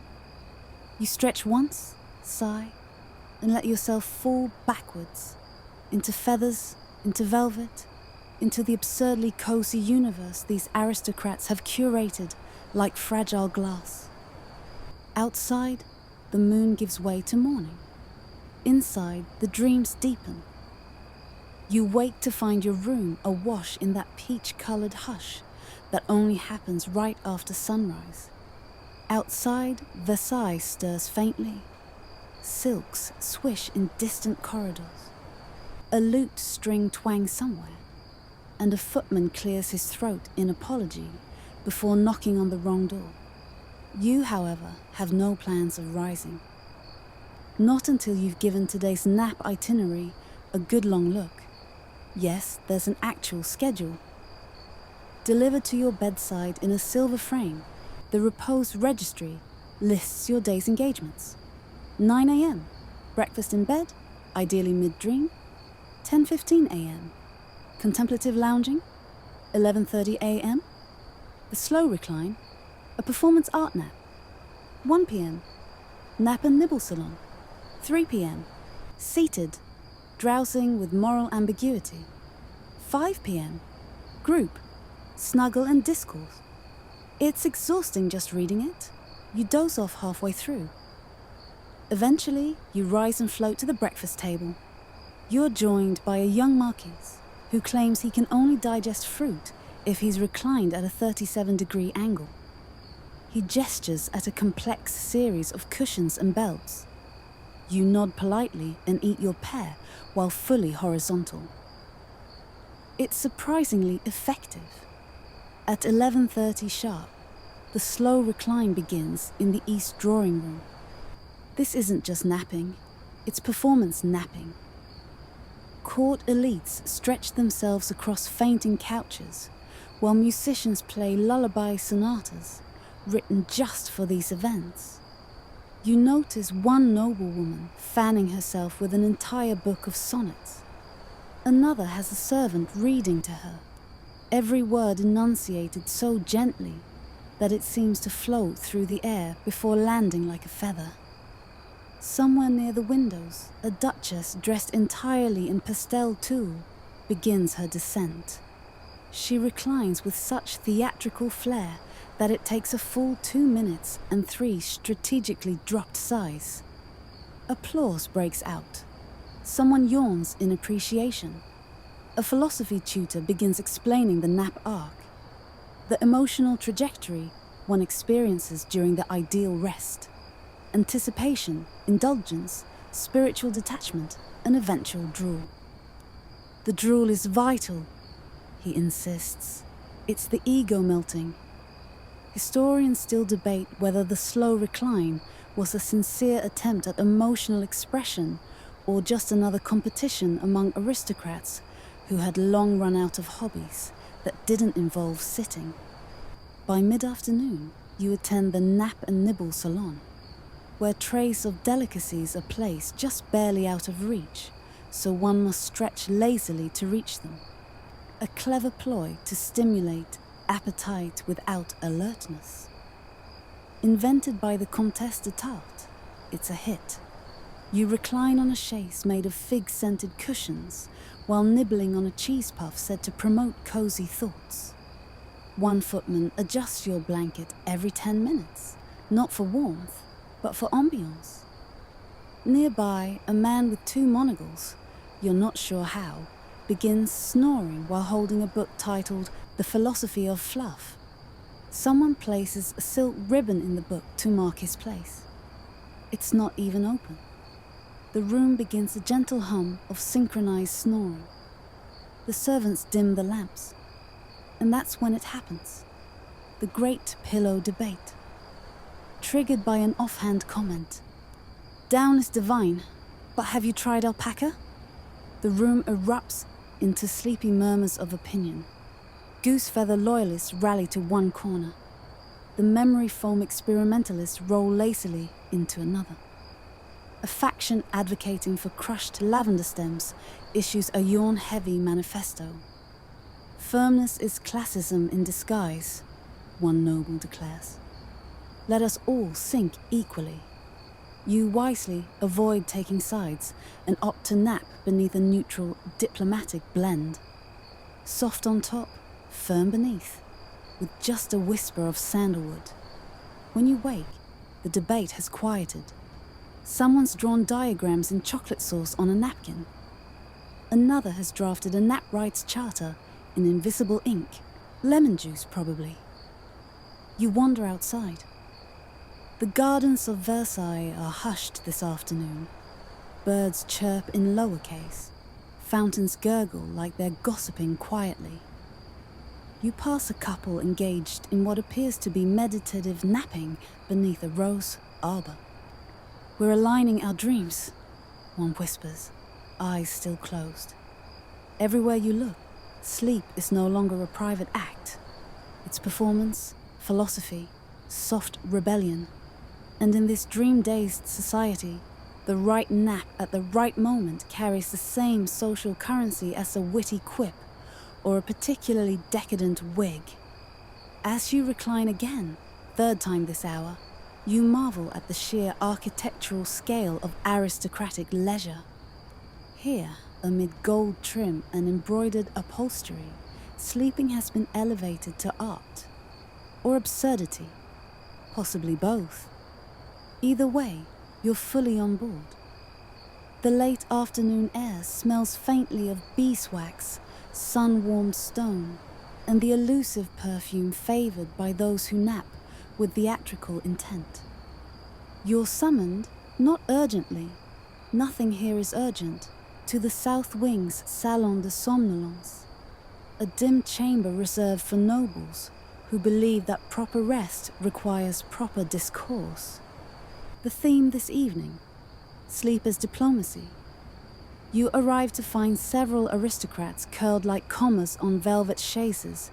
You stretch once, sigh, and let yourself fall backwards, into feathers, into velvet, into the absurdly cozy universe these aristocrats have curated like fragile glass. Outside, the moon gives way to morning. Inside, the dreams deepen. You wake to find your room awash in that peach-colored hush that only happens right after sunrise. Outside, Versailles stirs faintly. Silks swish in distant corridors. A lute string twangs somewhere, and a footman clears his throat in apology before knocking on the wrong door. You, however, have no plans of rising. Not until you've given today's nap itinerary a good long look. Yes, there's an actual schedule. Delivered to your bedside in a silver frame, the repose registry lists your day's engagements. 9 a.m, breakfast in bed, ideally mid-dream. 10:15 a.m, contemplative lounging. 11:30 a.m, the slow recline, a performance art nap. 1 p.m, nap and nibble salon. 3 p.m, seated, drowsing with moral ambiguity. 5 p.m, group, snuggle and discourse. It's exhausting just reading it. You doze off halfway through. Eventually, you rise and float to the breakfast table. You're joined by a young marquis who claims he can only digest fruit if he's reclined at a 37-degree angle. He gestures at a complex series of cushions and belts. You nod politely and eat your pear while fully horizontal. It's surprisingly effective. At 11:30 sharp, the slow recline begins in the East drawing room. This isn't just napping, it's performance napping. Court elites stretch themselves across fainting couches, while musicians play lullaby sonatas written just for these events. You notice one noblewoman fanning herself with an entire book of sonnets. Another has a servant reading to her, every word enunciated so gently that it seems to float through the air before landing like a feather. Somewhere near the windows, a duchess dressed entirely in pastel tulle begins her descent. She reclines with such theatrical flair that it takes a full 2 minutes and 3 strategically dropped sighs. Applause breaks out. Someone yawns in appreciation. A philosophy tutor begins explaining the nap arc, the emotional trajectory one experiences during the ideal rest, anticipation, indulgence, spiritual detachment, and eventual drool. The drool is vital, he insists. It's the ego melting. Historians still debate whether the slow recline was a sincere attempt at emotional expression or just another competition among aristocrats who had long run out of hobbies that didn't involve sitting. By mid-afternoon, you attend the nap and nibble salon, where trays of delicacies are placed just barely out of reach, so one must stretch lazily to reach them. A clever ploy to stimulate appetite without alertness. Invented by the Comtesse de Tarte, it's a hit. You recline on a chaise made of fig-scented cushions while nibbling on a cheese puff said to promote cozy thoughts. One footman adjusts your blanket every 10 minutes, not for warmth, but for ambiance. Nearby, a man with 2 monogles, you're not sure how, begins snoring while holding a book titled The Philosophy of Fluff. Someone places a silk ribbon in the book to mark his place. It's not even open. The room begins a gentle hum of synchronized snoring. The servants dim the lamps. And that's when it happens. The great pillow debate. Triggered by an offhand comment. Down is divine, but have you tried alpaca? The room erupts into sleepy murmurs of opinion. Goose-feather loyalists rally to one corner. The memory foam experimentalists roll lazily into another. A faction advocating for crushed lavender stems issues a yawn-heavy manifesto. Firmness is classism in disguise, one noble declares. Let us all sink equally. You wisely avoid taking sides and opt to nap beneath a neutral, diplomatic blend. Soft on top, firm beneath, with just a whisper of sandalwood. When you wake, the debate has quieted. Someone's drawn diagrams in chocolate sauce on a napkin. Another has drafted a nap rights charter in invisible ink, lemon juice probably. You wander outside. The gardens of Versailles are hushed this afternoon. Birds chirp in lowercase. Fountains gurgle like they're gossiping quietly. You pass a couple engaged in what appears to be meditative napping beneath a rose arbor. We're aligning our dreams, one whispers, eyes still closed. Everywhere you look, sleep is no longer a private act. It's performance, philosophy, soft rebellion. And in this dream-dazed society, the right nap at the right moment carries the same social currency as a witty quip or a particularly decadent wig. As you recline again, third time this hour, you marvel at the sheer architectural scale of aristocratic leisure. Here, amid gold trim and embroidered upholstery, sleeping has been elevated to art or absurdity, possibly both. Either way, you're fully on board. The late afternoon air smells faintly of beeswax, sun-warmed stone, and the elusive perfume favored by those who nap with theatrical intent. You're summoned, not urgently, nothing here is urgent, to the South Wing's Salon de Somnolence, a dim chamber reserved for nobles who believe that proper rest requires proper discourse. The theme this evening, sleep as diplomacy. You arrive to find several aristocrats curled like commas on velvet chaises,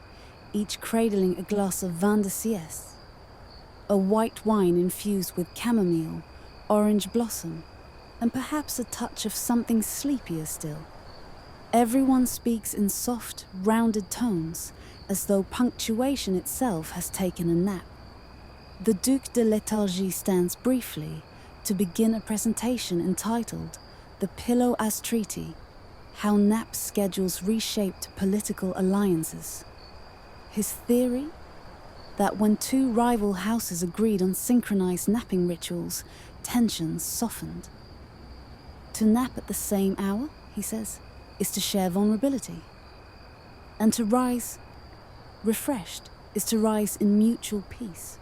each cradling a glass of vin de sieste, a white wine infused with chamomile, orange blossom, and perhaps a touch of something sleepier still. Everyone speaks in soft, rounded tones, as though punctuation itself has taken a nap. The Duc de Léthargie stands briefly to begin a presentation entitled The Pillow-As Treaty, How Nap Schedules Reshaped Political Alliances. His theory? That when two rival houses agreed on synchronized napping rituals, tensions softened. To nap at the same hour, he says, is to share vulnerability. And to rise, refreshed, is to rise in mutual peace.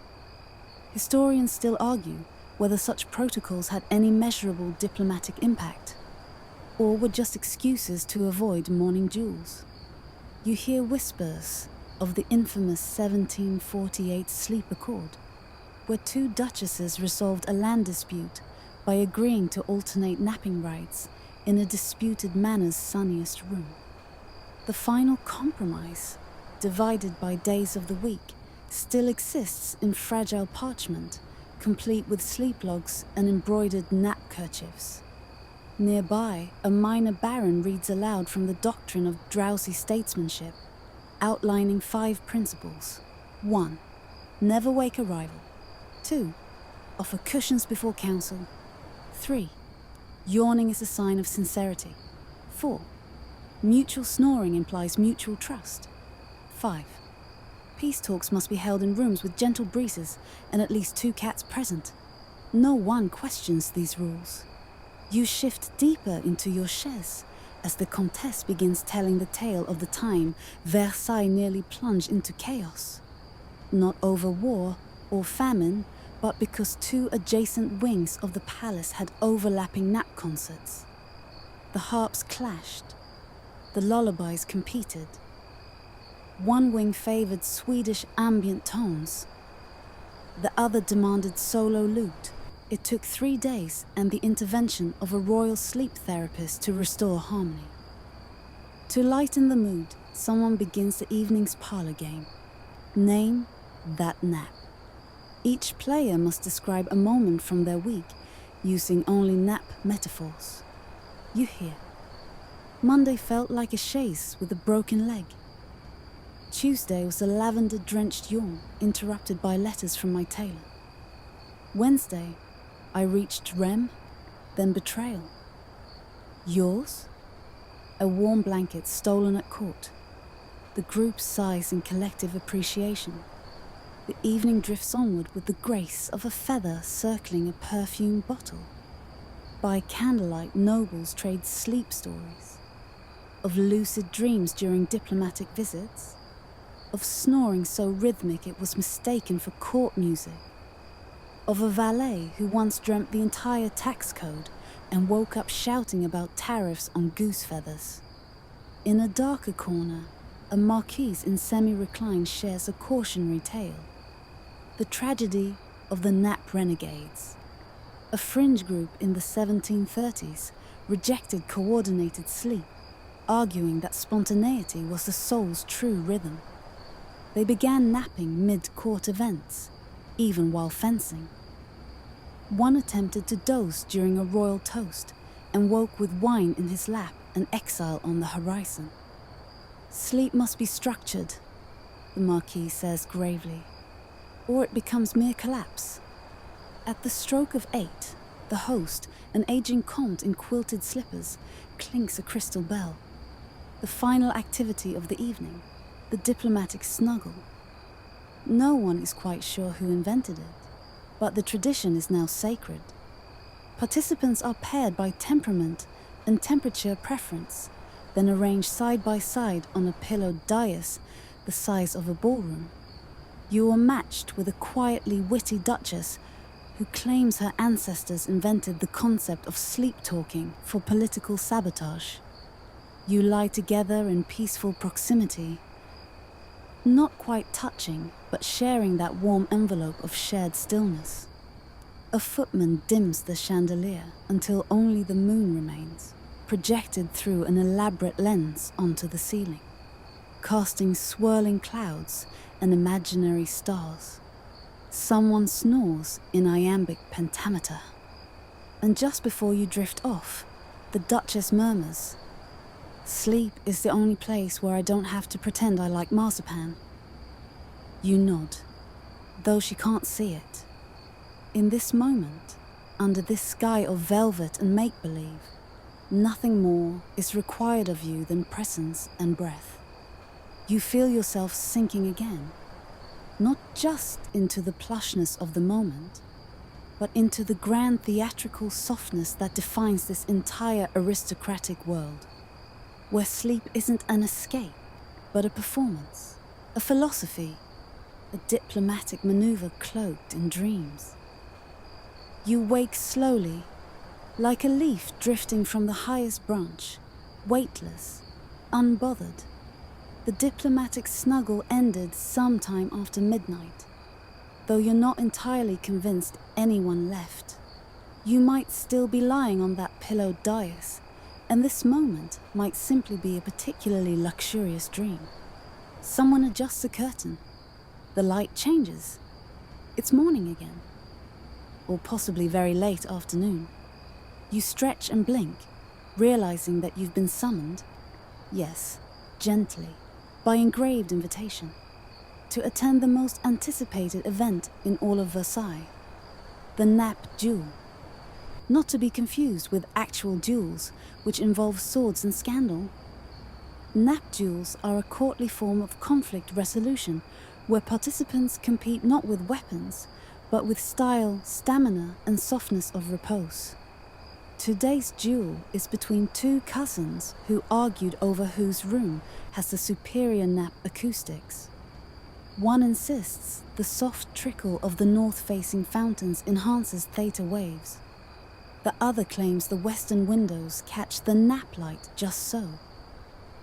Historians still argue whether such protocols had any measurable diplomatic impact, or were just excuses to avoid morning duels. You hear whispers of the infamous 1748 sleep accord, where two duchesses resolved a land dispute by agreeing to alternate napping rights in a disputed manor's sunniest room. The final compromise, divided by days of the week, still exists in fragile parchment, complete with sleep logs and embroidered nap kerchiefs. Nearby, a minor baron reads aloud from the doctrine of drowsy statesmanship, outlining 5 principles. 1. Never wake a rival. 2. Offer cushions before council. 3. Yawning is a sign of sincerity. 4. Mutual snoring implies mutual trust. 5. Peace talks must be held in rooms with gentle breezes and at least 2 cats present. No one questions these rules. You shift deeper into your chaise as the Comtesse begins telling the tale of the time Versailles nearly plunged into chaos. Not over war or famine, but because 2 adjacent wings of the palace had overlapping nap concerts. The harps clashed. The lullabies competed. One wing favored Swedish ambient tones. The other demanded solo lute. It took 3 days and the intervention of a royal sleep therapist to restore harmony. To lighten the mood, someone begins the evening's parlor game. Name that nap. Each player must describe a moment from their week, using only nap metaphors. You hear. Monday felt like a chaise with a broken leg. Tuesday was a lavender-drenched yawn, interrupted by letters from my tailor. Wednesday, I reached REM, then betrayal. Yours? A warm blanket stolen at court. The group sighs in collective appreciation. The evening drifts onward with the grace of a feather circling a perfume bottle. By candlelight, nobles trade sleep stories. Of lucid dreams during diplomatic visits. Of snoring so rhythmic it was mistaken for court music. Of a valet who once dreamt the entire tax code and woke up shouting about tariffs on goose feathers. In a darker corner, a marquise in semi-recline shares a cautionary tale. The tragedy of the nap renegades. A fringe group in the 1730s rejected coordinated sleep, arguing that spontaneity was the soul's true rhythm. They began napping mid-court events, even while fencing. One attempted to doze during a royal toast and woke with wine in his lap and exile on the horizon. Sleep must be structured, the Marquis says gravely, or it becomes mere collapse. At the stroke of 8, the host, an aging comte in quilted slippers, clinks a crystal bell. The final activity of the evening, the diplomatic snuggle. No one is quite sure who invented it, but the tradition is now sacred. Participants are paired by temperament and temperature preference, then arranged side by side on a pillowed dais the size of a ballroom. You are matched with a quietly witty duchess who claims her ancestors invented the concept of sleep-talking for political sabotage. You lie together in peaceful proximity, not quite touching, but sharing that warm envelope of shared stillness. A footman dims the chandelier until only the moon remains, projected through an elaborate lens onto the ceiling, casting swirling clouds and imaginary stars. Someone snores in iambic pentameter. And just before you drift off, the Duchess murmurs, "Sleep is the only place where I don't have to pretend I like marzipan." You nod, though she can't see it. In this moment, under this sky of velvet and make-believe, nothing more is required of you than presence and breath. You feel yourself sinking again, not just into the plushness of the moment, but into the grand theatrical softness that defines this entire aristocratic world, where sleep isn't an escape, but a performance, a philosophy, a diplomatic maneuver cloaked in dreams. You wake slowly, like a leaf drifting from the highest branch, weightless, unbothered. The diplomatic snuggle ended sometime after midnight, though you're not entirely convinced anyone left. You might still be lying on that pillowed dais, and this moment might simply be a particularly luxurious dream. Someone adjusts a curtain. The light changes. It's morning again. Or possibly very late afternoon. You stretch and blink, realizing that you've been summoned, yes, gently, by engraved invitation, to attend the most anticipated event in all of Versailles, the nap duel. Not to be confused with actual duels, which involve swords and scandal. Nap duels are a courtly form of conflict resolution where participants compete not with weapons, but with style, stamina, and softness of repose. Today's duel is between two cousins who argued over whose room has the superior nap acoustics. One insists the soft trickle of the north-facing fountains enhances theta waves. The other claims the western windows catch the nap light just so.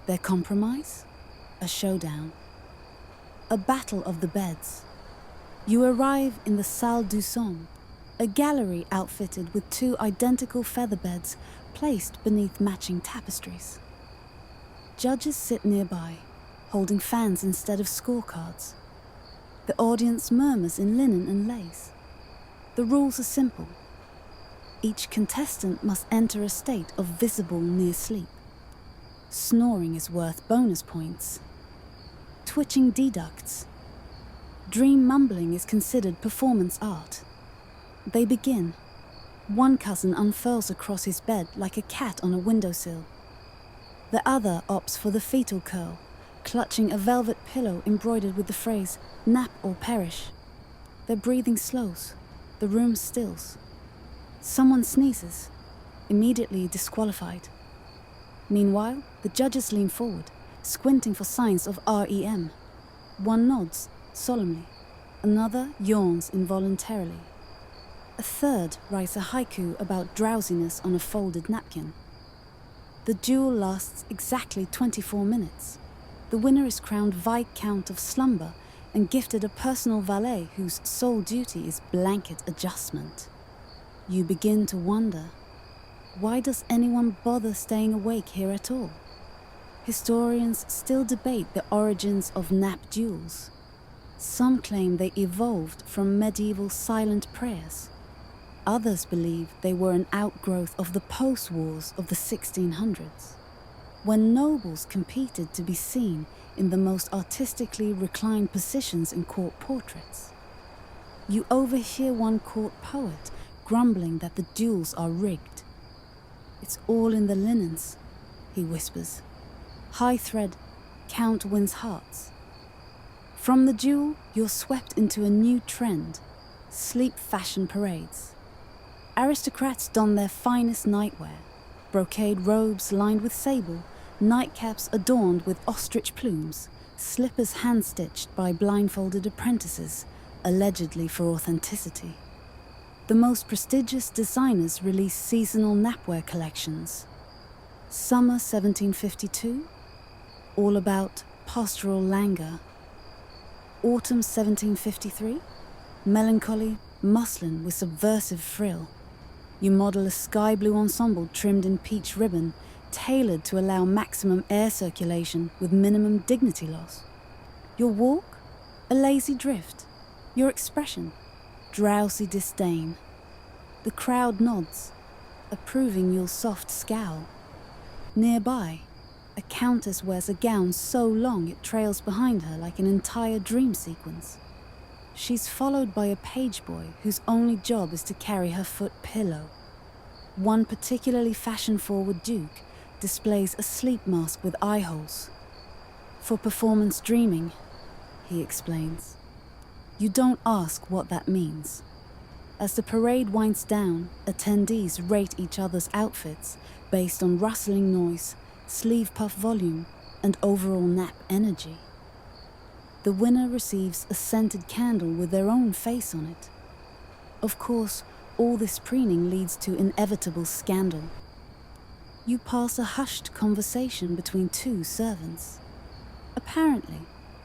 Their compromise? A showdown. A battle of the beds. You arrive in the Salle du Son, a gallery outfitted with two identical feather beds placed beneath matching tapestries. Judges sit nearby, holding fans instead of scorecards. The audience murmurs in linen and lace. The rules are simple. Each contestant must enter a state of visible near sleep. Snoring is worth bonus points. Twitching deducts. Dream mumbling is considered performance art. They begin. One cousin unfurls across his bed like a cat on a windowsill. The other opts for the fetal curl, clutching a velvet pillow embroidered with the phrase, "nap or perish." Their breathing slows. The room stills. Someone sneezes, immediately disqualified. Meanwhile, the judges lean forward, squinting for signs of REM. One nods, solemnly. Another yawns involuntarily. A third writes a haiku about drowsiness on a folded napkin. The duel lasts exactly 24 minutes. The winner is crowned Viscount of Slumber and gifted a personal valet whose sole duty is blanket adjustment. You begin to wonder, why does anyone bother staying awake here at all? Historians still debate the origins of nap duels. Some claim they evolved from medieval silent prayers. Others believe they were an outgrowth of the post-wars of the 1600s, when nobles competed to be seen in the most artistically reclined positions in court portraits. You overhear one court poet grumbling that the duels are rigged. "It's all in the linens," he whispers. "High thread, count wins hearts." From the duel, you're swept into a new trend: sleep fashion parades. Aristocrats don their finest nightwear, brocade robes lined with sable, nightcaps adorned with ostrich plumes, slippers hand-stitched by blindfolded apprentices, allegedly for authenticity. The most prestigious designers release seasonal napwear collections. Summer 1752, all about pastoral languor. Autumn 1753, melancholy muslin with subversive frill. You model a sky blue ensemble trimmed in peach ribbon, tailored to allow maximum air circulation with minimum dignity loss. Your walk? A lazy drift. Your expression? Drowsy disdain. The crowd nods, approving your soft scowl. Nearby, a countess wears a gown so long it trails behind her like an entire dream sequence. She's followed by a page boy whose only job is to carry her foot pillow. One particularly fashion-forward duke displays a sleep mask with eye holes. "For performance dreaming," he explains. You don't ask what that means. As the parade winds down, attendees rate each other's outfits based on rustling noise, sleeve puff volume, and overall nap energy. The winner receives a scented candle with their own face on it. Of course, all this preening leads to inevitable scandal. You pass a hushed conversation between two servants. Apparently,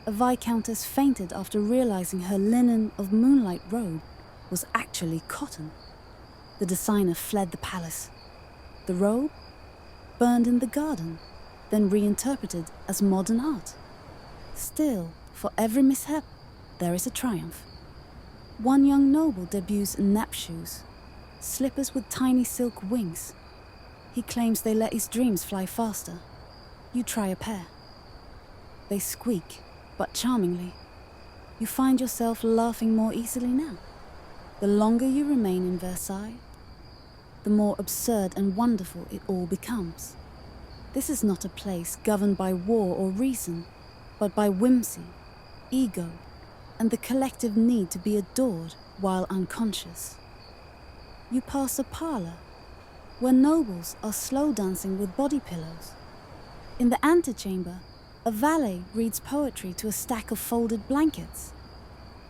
a viscountess fainted after realizing her linen of moonlight robe was actually cotton. The designer fled the palace. The robe? Burned in the garden, then reinterpreted as modern art. Still, for every mishap, there is a triumph. One young noble debuts in nap shoes, slippers with tiny silk wings. He claims they let his dreams fly faster. You try a pair. They squeak, but charmingly. You find yourself laughing more easily now. The longer you remain in Versailles, the more absurd and wonderful it all becomes. This is not a place governed by war or reason, but by whimsy, ego, and the collective need to be adored while unconscious. You pass a parlor where nobles are slow dancing with body pillows. In the antechamber, a valet reads poetry to a stack of folded blankets.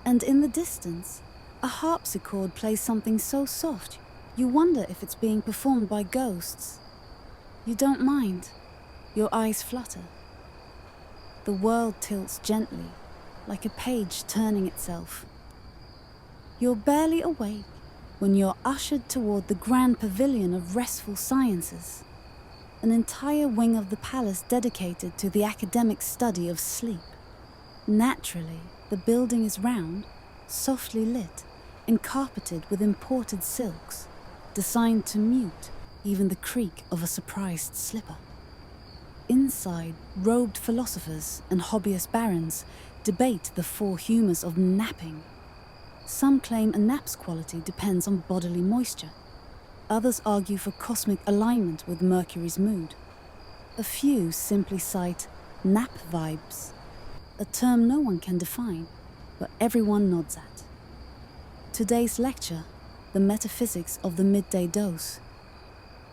And in the distance, a harpsichord plays something so soft you wonder if it's being performed by ghosts. You don't mind. Your eyes flutter. The world tilts gently, like a page turning itself. You're barely awake when you're ushered toward the grand pavilion of restful sciences, an entire wing of the palace dedicated to the academic study of sleep. Naturally, the building is round, softly lit, and carpeted with imported silks, designed to mute even the creak of a surprised slipper. Inside, robed philosophers and hobbyist barons debate the four humours of napping. Some claim a nap's quality depends on bodily moisture. Others argue for cosmic alignment with Mercury's mood. A few simply cite nap vibes, a term no one can define, but everyone nods at. Today's lecture, The Metaphysics of the Midday Doze.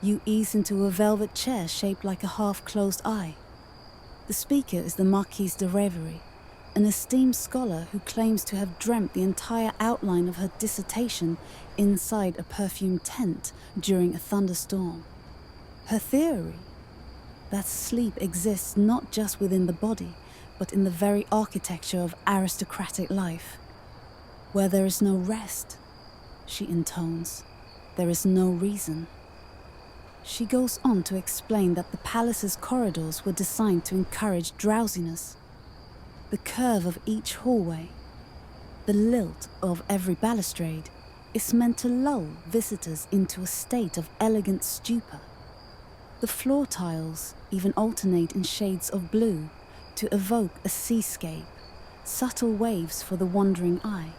You ease into a velvet chair shaped like a half-closed eye. The speaker is the Marquise de Reverie, an esteemed scholar who claims to have dreamt the entire outline of her dissertation inside a perfumed tent during a thunderstorm. Her theory? That sleep exists not just within the body, but in the very architecture of aristocratic life. Where there is no rest, she intones, there is no reason. She goes on to explain that the palace's corridors were designed to encourage drowsiness. The curve of each hallway, the lilt of every balustrade, is meant to lull visitors into a state of elegant stupor. The floor tiles even alternate in shades of blue to evoke a seascape, subtle waves for the wandering eye.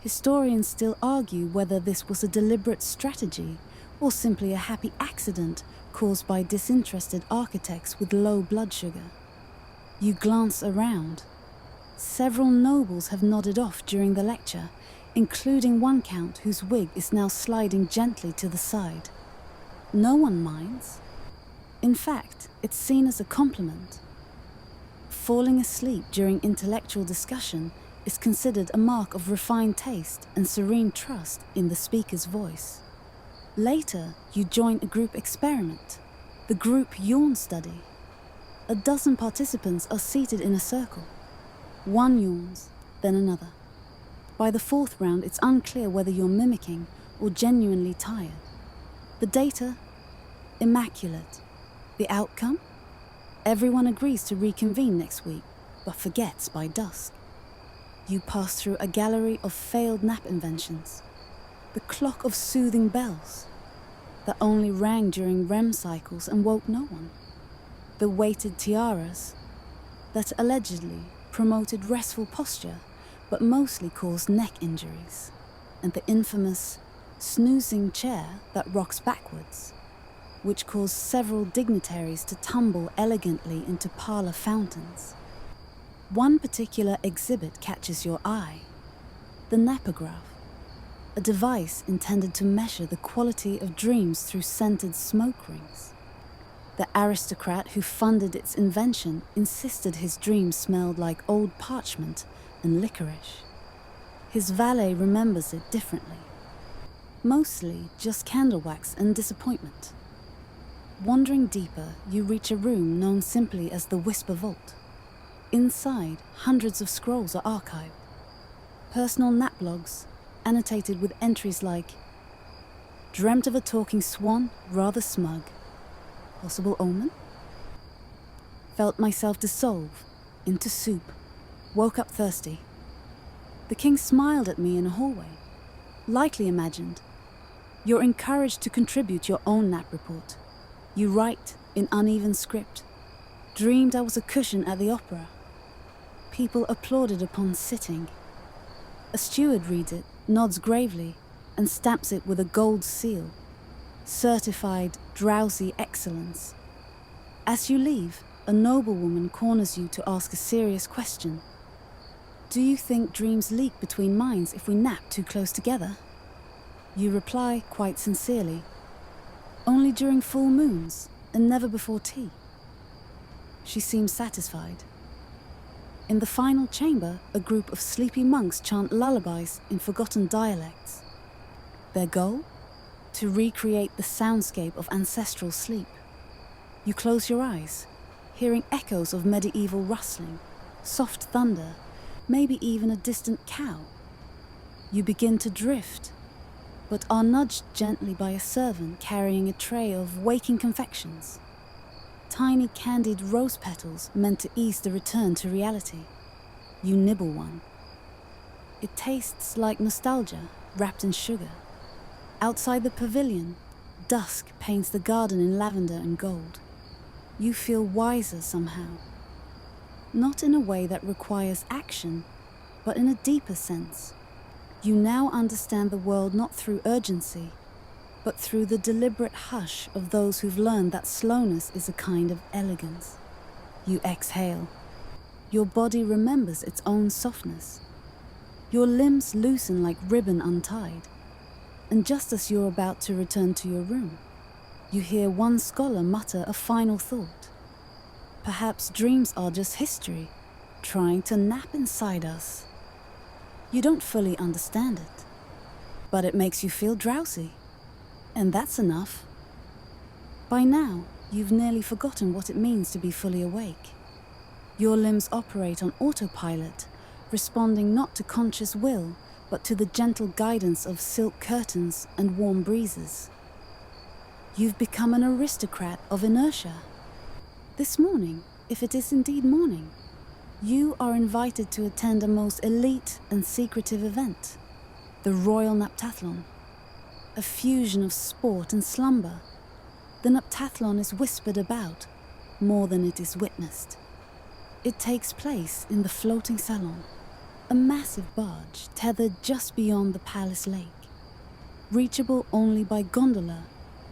Historians still argue whether this was a deliberate strategy or simply a happy accident caused by disinterested architects with low blood sugar. You glance around. Several nobles have nodded off during the lecture, including one count whose wig is now sliding gently to the side. No one minds. In fact, it's seen as a compliment. Falling asleep during intellectual discussion is considered a mark of refined taste and serene trust in the speaker's voice. Later, you join a group experiment, the group yawn study. A dozen participants are seated in a circle. One yawns, then another. By the fourth round, it's unclear whether you're mimicking or genuinely tired. The data? Immaculate. The outcome? Everyone agrees to reconvene next week, but forgets by dusk. You pass through a gallery of failed nap inventions. The clock of soothing bells that only rang during REM cycles and woke no one. The weighted tiaras that allegedly promoted restful posture but mostly caused neck injuries. And the infamous snoozing chair that rocks backwards, which caused several dignitaries to tumble elegantly into parlor fountains. One particular exhibit catches your eye, the napograph, a device intended to measure the quality of dreams through scented smoke rings. The aristocrat who funded its invention insisted his dreams smelled like old parchment and licorice. His valet remembers it differently. Mostly just candle wax and disappointment. Wandering deeper, you reach a room known simply as the Whisper Vault. Inside, hundreds of scrolls are archived. Personal naplogs, annotated with entries like, "Dreamt of a talking swan, rather smug. Possible omen? Felt myself dissolve into soup. Woke up thirsty. The king smiled at me in a hallway. Lightly imagined. You're encouraged to contribute your own nap report. You write in uneven script. Dreamed I was a cushion at the opera. People applauded upon sitting. A steward reads it, nods gravely, and stamps it with a gold seal. Certified drowsy excellence. As you leave, a noblewoman corners you to ask a serious question. Do you think dreams leak between minds if we nap too close together? You reply quite sincerely. Only during full moons, and never before tea. She seems satisfied. In the final chamber, a group of sleepy monks chant lullabies in forgotten dialects. Their goal? To recreate the soundscape of ancestral sleep. You close your eyes, hearing echoes of medieval rustling, soft thunder, maybe even a distant cow. You begin to drift, but are nudged gently by a servant carrying a tray of waking confections. Tiny candied rose petals meant to ease the return to reality. You nibble one. It tastes like nostalgia wrapped in sugar. Outside the pavilion, dusk paints the garden in lavender and gold. You feel wiser somehow. Not in a way that requires action, but in a deeper sense. You now understand the world not through urgency, but through the deliberate hush of those who've learned that slowness is a kind of elegance. You exhale. Your body remembers its own softness. Your limbs loosen like ribbon untied. And just as you're about to return to your room, you hear one scholar mutter a final thought. Perhaps dreams are just history, trying to nap inside us. You don't fully understand it, but it makes you feel drowsy. And that's enough. By now, you've nearly forgotten what it means to be fully awake. Your limbs operate on autopilot, responding not to conscious will, but to the gentle guidance of silk curtains and warm breezes. You've become an aristocrat of inertia. This morning, if it is indeed morning, you are invited to attend a most elite and secretive event, the Royal Naptathlon, a fusion of sport and slumber. The Naptathlon is whispered about more than it is witnessed. It takes place in the floating salon, a massive barge tethered just beyond the palace lake, reachable only by gondola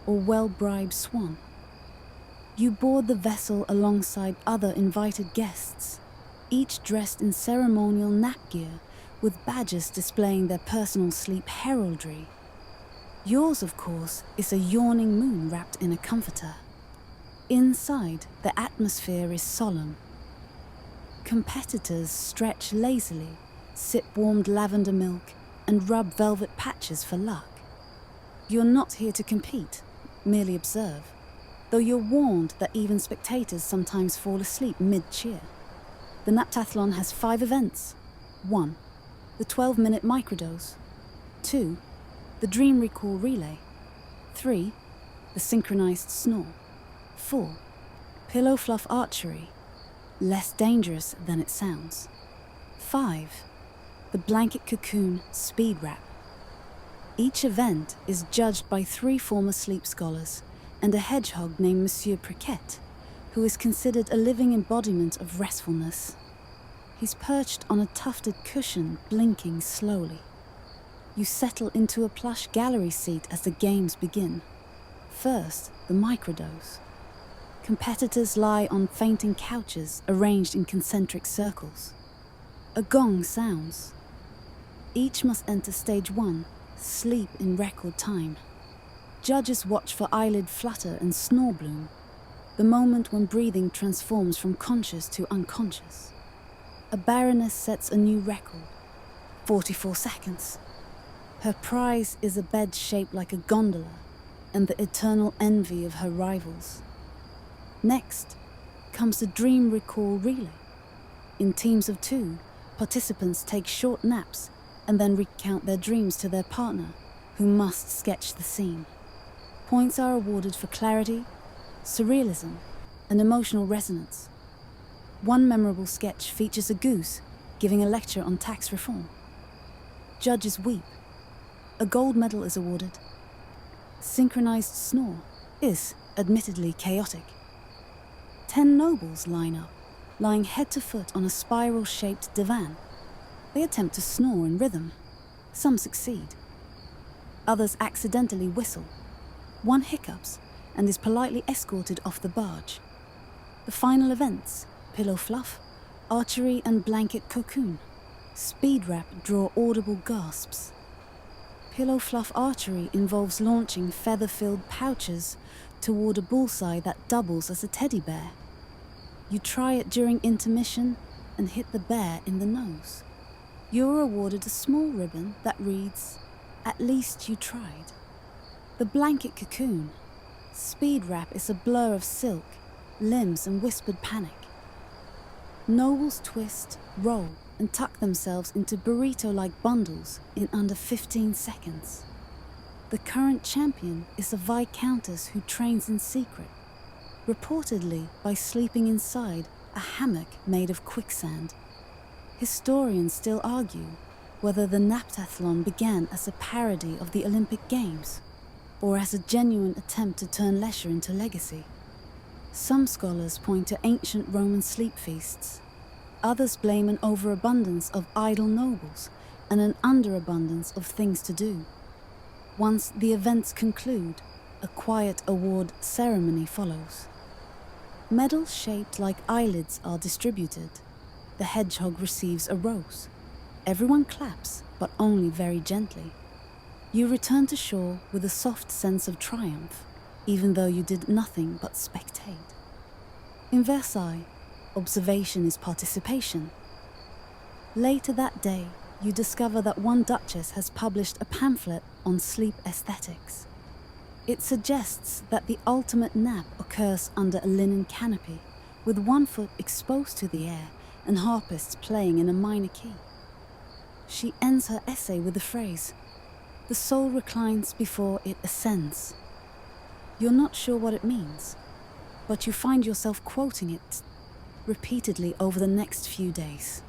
or well-bribed swan. You board the vessel alongside other invited guests, each dressed in ceremonial nap gear with badges displaying their personal sleep heraldry. Yours, of course, is a yawning moon wrapped in a comforter. Inside, the atmosphere is solemn. Competitors stretch lazily, sip warmed lavender milk, and rub velvet patches for luck. You're not here to compete, merely observe, though you're warned that even spectators sometimes fall asleep mid-cheer. The Naptathlon has 5 events. 1. The 12-minute microdose. 2. The dream recall relay. 3. The synchronized snore. 4. Pillow fluff archery, less dangerous than it sounds. 5. The blanket cocoon speed wrap. Each event is judged by 3 former sleep scholars and a hedgehog named Monsieur Priquet, who is considered a living embodiment of restfulness. He's perched on a tufted cushion, blinking slowly. You settle into a plush gallery seat as the games begin. First, the microdose. Competitors lie on fainting couches arranged in concentric circles. A gong sounds. Each must enter stage 1, sleep in record time. Judges watch for eyelid flutter and snore bloom, the moment when breathing transforms from conscious to unconscious. A baroness sets a new record, 44 seconds. Her prize is a bed shaped like a gondola and the eternal envy of her rivals. Next comes the dream recall relay. In teams of 2, participants take short naps and then recount their dreams to their partner, who must sketch the scene. Points are awarded for clarity, surrealism, and emotional resonance. One memorable sketch features a goose giving a lecture on tax reform. Judges weep. A gold medal is awarded. Synchronized snore is admittedly chaotic. 10 nobles line up, lying head to foot on a spiral-shaped divan. They attempt to snore in rhythm. Some succeed. Others accidentally whistle. One hiccups and is politely escorted off the barge. The final events, pillow fluff, archery and blanket cocoon. Speed wrap draw audible gasps. Pillow fluff archery involves launching feather-filled pouches toward a bullseye that doubles as a teddy bear. You try it during intermission and hit the bear in the nose. You're awarded a small ribbon that reads, "At least you tried." The blanket cocoon. Speed wrap is a blur of silk, limbs and whispered panic. Nobles twist, roll, and tuck themselves into burrito-like bundles in under 15 seconds. The current champion is a viscountess who trains in secret, reportedly by sleeping inside a hammock made of quicksand. Historians still argue whether the Naptathlon began as a parody of the Olympic Games or as a genuine attempt to turn leisure into legacy. Some scholars point to ancient Roman sleep feasts. Others blame an overabundance of idle nobles and an underabundance of things to do. Once the events conclude, a quiet award ceremony follows. Medals shaped like eyelids are distributed. The hedgehog receives a rose. Everyone claps, but only very gently. You return to shore with a soft sense of triumph, even though you did nothing but spectate. In Versailles, observation is participation. Later that day, you discover that one duchess has published a pamphlet on sleep aesthetics. It suggests that the ultimate nap occurs under a linen canopy, with one foot exposed to the air and harpists playing in a minor key. She ends her essay with the phrase, "The soul reclines before it ascends." You're not sure what it means, but you find yourself quoting it repeatedly over the next few days.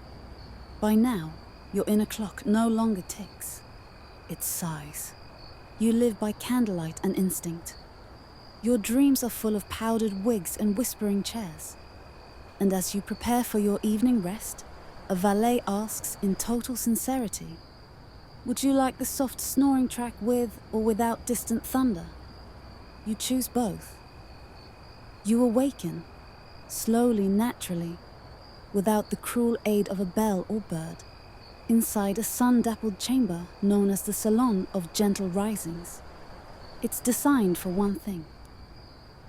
By now, your inner clock no longer ticks, it sighs. You live by candlelight and instinct. Your dreams are full of powdered wigs and whispering chairs. And as you prepare for your evening rest, a valet asks in total sincerity, "Would you like the soft snoring track with or without distant thunder?" You choose both. You awaken, slowly, naturally, without the cruel aid of a bell or bird, inside a sun-dappled chamber known as the Salon of Gentle Risings. It's designed for one thing: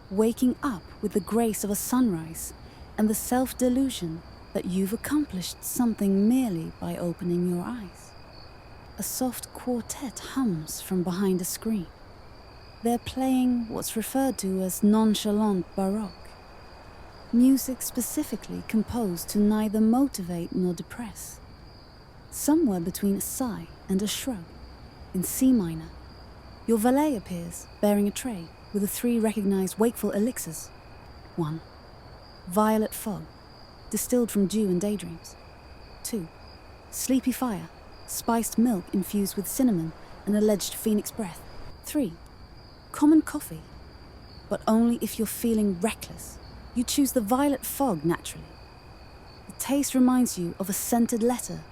waking up with the grace of a sunrise and the self-delusion that you've accomplished something merely by opening your eyes. A soft quartet hums from behind a screen. They're playing what's referred to as nonchalant baroque, music specifically composed to neither motivate nor depress. Somewhere between a sigh and a shrug, in C minor, your valet appears bearing a tray with the 3 recognized wakeful elixirs. 1. Violet fog, distilled from dew and daydreams. 2. Sleepy fire, spiced milk infused with cinnamon and alleged phoenix breath. 3. Common coffee, but only if you're feeling reckless. You choose the violet fog naturally. The taste reminds you of a scented letter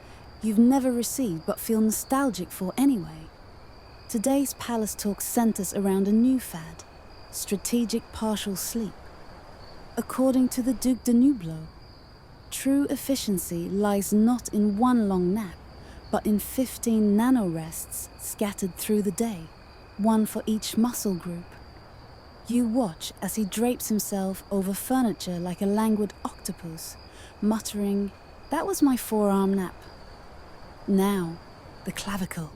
you've never received but feel nostalgic for anyway. Today's Palace Talk centers around a new fad: strategic partial sleep. According to the Duc de Nublo, true efficiency lies not in one long nap, but in 15 nano-rests scattered through the day, one for each muscle group. You watch as he drapes himself over furniture like a languid octopus, muttering, "That was my forearm nap." Now, the clavicle.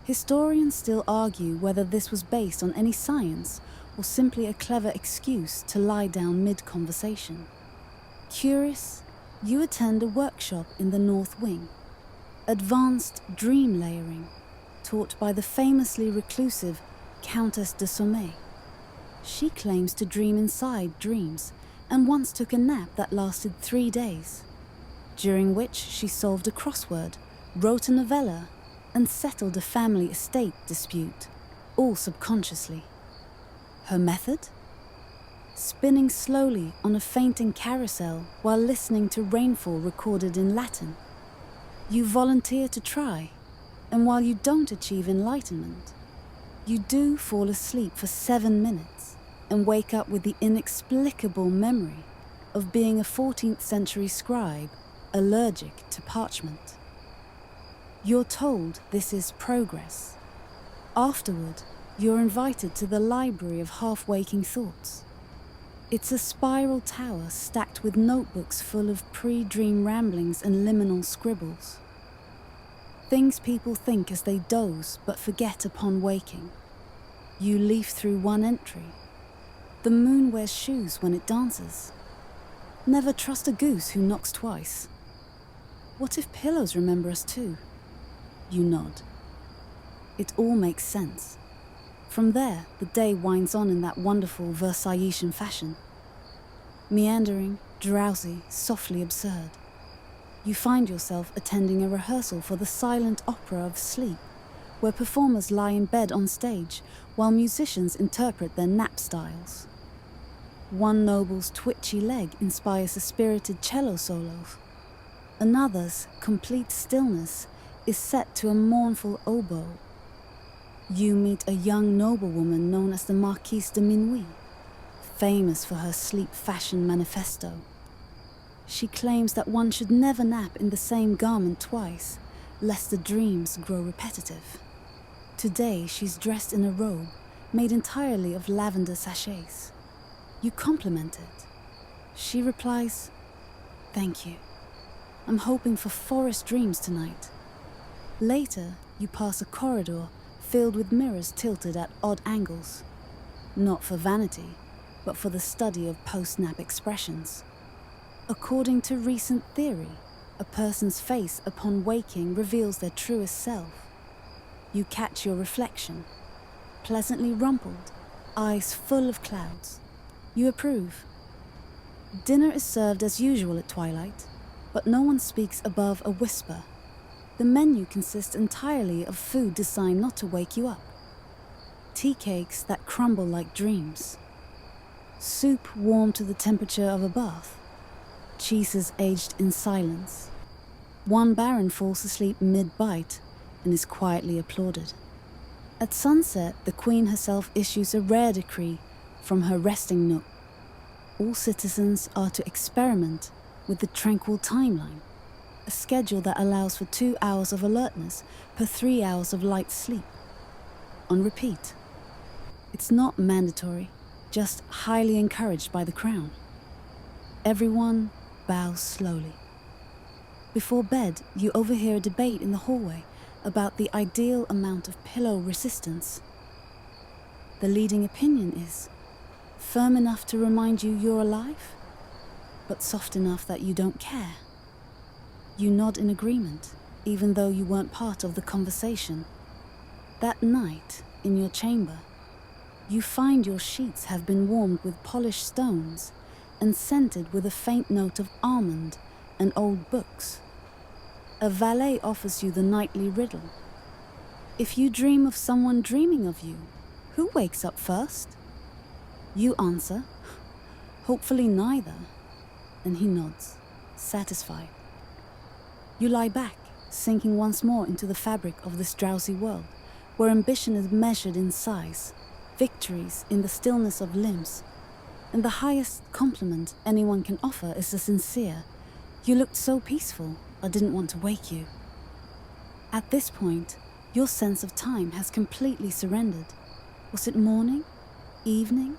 Historians still argue whether this was based on any science or simply a clever excuse to lie down mid-conversation. Curious, you attend a workshop in the North Wing, advanced dream layering, taught by the famously reclusive Countess de Sommeil. She claims to dream inside dreams and once took a nap that lasted 3 days, during which she solved a crossword, wrote a novella, and settled a family estate dispute, all subconsciously. Her method? Spinning slowly on a fainting carousel while listening to rainfall recorded in Latin. You volunteer to try, and while you don't achieve enlightenment, you do fall asleep for 7 minutes and wake up with the inexplicable memory of being a 14th century scribe allergic to parchment. You're told this is progress. Afterward, you're invited to the library of half-waking thoughts. It's a spiral tower stacked with notebooks full of pre-dream ramblings and liminal scribbles. Things people think as they doze but forget upon waking. You leaf through one entry. The moon wears shoes when it dances. Never trust a goose who knocks twice. What if pillows remember us too? You nod. It all makes sense. From there, the day winds on in that wonderful Versaillesian fashion. Meandering, drowsy, softly absurd. You find yourself attending a rehearsal for the silent opera of sleep, where performers lie in bed on stage while musicians interpret their nap styles. One noble's twitchy leg inspires a spirited cello solo. Another's complete stillness is set to a mournful oboe. You meet a young noblewoman known as the Marquise de Minuit, famous for her sleep fashion manifesto. She claims that one should never nap in the same garment twice, lest the dreams grow repetitive. Today she's dressed in a robe made entirely of lavender sachets. You compliment it. She replies, "Thank you. I'm hoping for forest dreams tonight." Later, you pass a corridor filled with mirrors tilted at odd angles, not for vanity, but for the study of post-nap expressions. According to recent theory, a person's face upon waking reveals their truest self. You catch your reflection, pleasantly rumpled, eyes full of clouds. You approve. Dinner is served as usual at twilight, but no one speaks above a whisper. The menu consists entirely of food designed not to wake you up. Tea cakes that crumble like dreams. Soup warm to the temperature of a bath. Cheeses aged in silence. One baron falls asleep mid-bite and is quietly applauded. At sunset, the Queen herself issues a rare decree from her resting nook. All citizens are to experiment with the tranquil timeline, a schedule that allows for 2 hours of alertness per 3 hours of light sleep. On repeat. It's not mandatory, just highly encouraged by the crown. Everyone bows slowly. Before bed, you overhear a debate in the hallway about the ideal amount of pillow resistance. The leading opinion is firm enough to remind you you're alive, but soft enough that you don't care. You nod in agreement, even though you weren't part of the conversation. That night, in your chamber, you find your sheets have been warmed with polished stones and scented with a faint note of almond and old books. A valet offers you the nightly riddle. If you dream of someone dreaming of you, who wakes up first? You answer, hopefully neither, and he nods, satisfied. You lie back, sinking once more into the fabric of this drowsy world, where ambition is measured in size, victories in the stillness of limbs, and the highest compliment anyone can offer is a sincere, "You looked so peaceful, I didn't want to wake you." At this point, your sense of time has completely surrendered. Was it morning? Evening?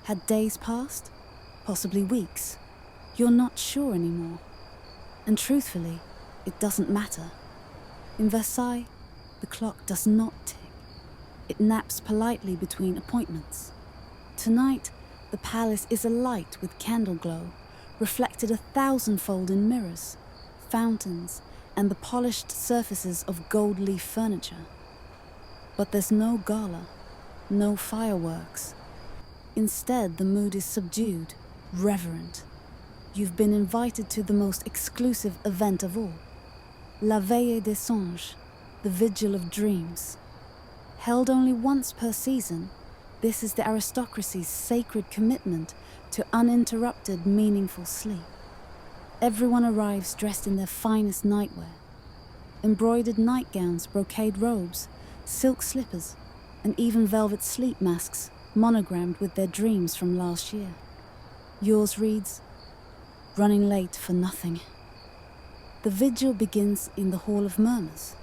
Had days passed? Possibly weeks? You're not sure anymore. And truthfully, it doesn't matter. In Versailles, the clock does not tick. It naps politely between appointments. Tonight, the palace is alight with candle glow, reflected 1,000-fold in mirrors, fountains, and the polished surfaces of gold leaf furniture. But there's no gala, no fireworks. Instead, the mood is subdued, reverent. You've been invited to the most exclusive event of all, La Veille des Songes, the Vigil of Dreams. Held only once per season, this is the aristocracy's sacred commitment to uninterrupted, meaningful sleep. Everyone arrives dressed in their finest nightwear. Embroidered nightgowns, brocade robes, silk slippers, and even velvet sleep masks monogrammed with their dreams from last year. Yours reads, "Running late for nothing." The vigil begins in the Hall of Murmurs.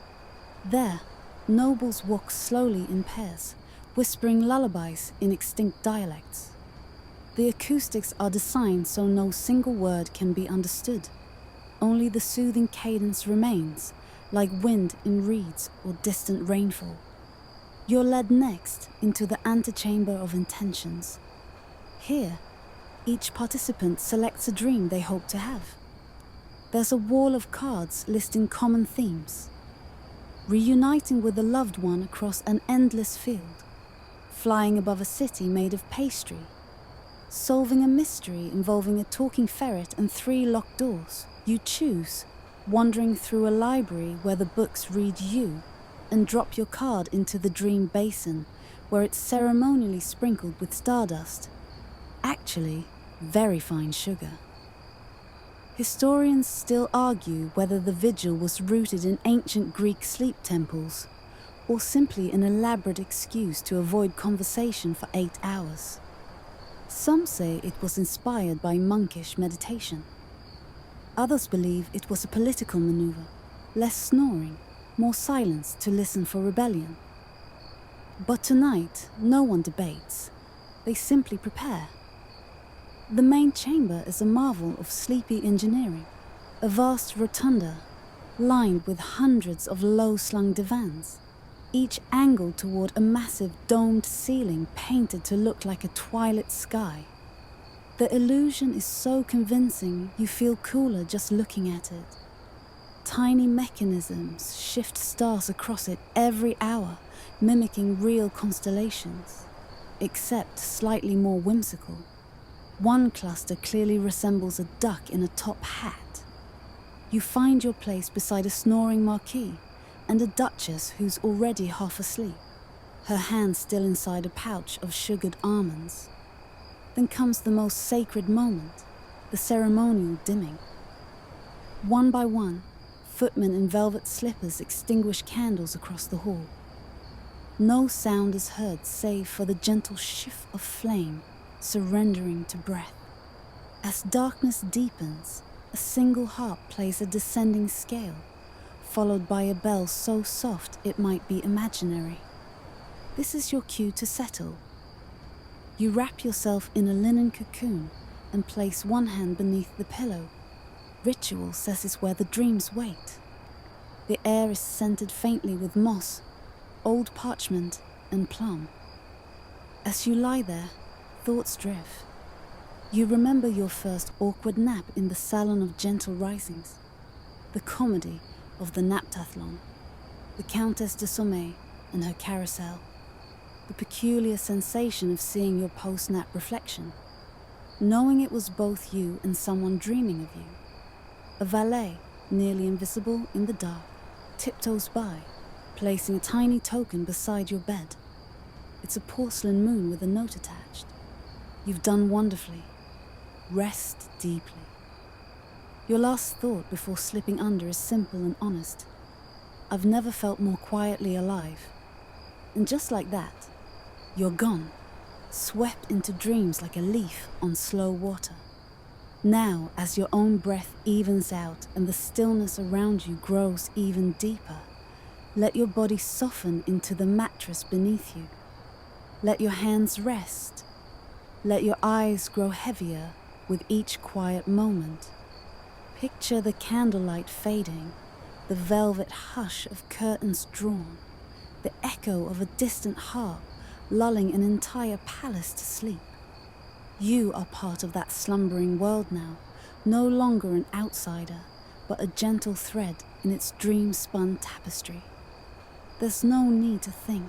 There, nobles walk slowly in pairs, whispering lullabies in extinct dialects. The acoustics are designed so no single word can be understood. Only the soothing cadence remains, like wind in reeds or distant rainfall. You're led next into the antechamber of intentions. Here, each participant selects a dream they hope to have. There's a wall of cards listing common themes. Reuniting with a loved one across an endless field. Flying above a city made of pastry. Solving a mystery involving a talking ferret and 3 locked doors. You choose, wandering through a library where the books read you, and drop your card into the dream basin, where it's ceremonially sprinkled with stardust. Actually, very fine sugar. Historians still argue whether the vigil was rooted in ancient Greek sleep temples, or simply an elaborate excuse to avoid conversation for 8 hours. Some say it was inspired by monkish meditation. Others believe it was a political maneuver, less snoring, more silence to listen for rebellion. But tonight, no one debates. They simply prepare. The main chamber is a marvel of sleepy engineering, a vast rotunda, lined with hundreds of low-slung divans, each angled toward a massive domed ceiling painted to look like a twilit sky. The illusion is so convincing you feel cooler just looking at it. Tiny mechanisms shift stars across it every hour, mimicking real constellations, except slightly more whimsical. One cluster clearly resembles a duck in a top hat. You find your place beside a snoring marquis and a duchess who's already half asleep, her hand still inside a pouch of sugared almonds. Then comes the most sacred moment, the ceremonial dimming. One by one, footmen in velvet slippers extinguish candles across the hall. No sound is heard save for the gentle shift of flame surrendering to breath. As darkness deepens, a single harp plays a descending scale, followed by a bell so soft it might be imaginary. This is your cue to settle. You wrap yourself in a linen cocoon and place one hand beneath the pillow. Ritual says it's where the dreams wait. The air is scented faintly with moss, old parchment, and plum. As you lie there, thoughts drift. You remember your first awkward nap in the salon of gentle risings, the comedy of the naptathlon, the Countess de Sommeil and her carousel, the peculiar sensation of seeing your post-nap reflection, knowing it was both you and someone dreaming of you. A valet, nearly invisible in the dark, tiptoes by, placing a tiny token beside your bed. It's a porcelain moon with a note attached. You've done wonderfully. Rest deeply. Your last thought before slipping under is simple and honest. I've never felt more quietly alive. And just like that, you're gone, swept into dreams like a leaf on slow water. Now, as your own breath evens out and the stillness around you grows even deeper, let your body soften into the mattress beneath you. Let your hands rest. Let your eyes grow heavier with each quiet moment. Picture the candlelight fading, the velvet hush of curtains drawn, the echo of a distant harp lulling an entire palace to sleep. You are part of that slumbering world now, no longer an outsider, but a gentle thread in its dream-spun tapestry. There's no need to think.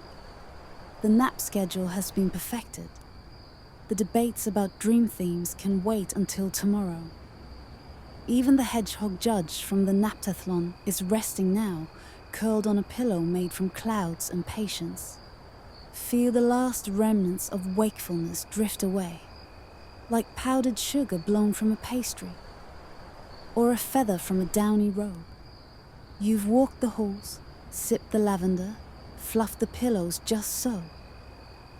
The nap schedule has been perfected. The debates about dream themes can wait until tomorrow. Even the hedgehog judge from the naptathlon is resting now, curled on a pillow made from clouds and patience. Feel the last remnants of wakefulness drift away, like powdered sugar blown from a pastry, or a feather from a downy robe. You've walked the halls, sipped the lavender, fluffed the pillows just so.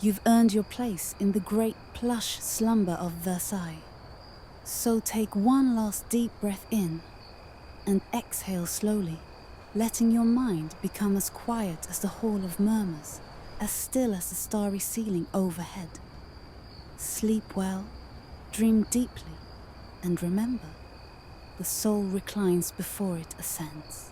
You've earned your place in the great plush slumber of Versailles. So take one last deep breath in and exhale slowly, letting your mind become as quiet as the hall of murmurs, as still as the starry ceiling overhead. Sleep well, dream deeply, and remember, the soul reclines before it ascends.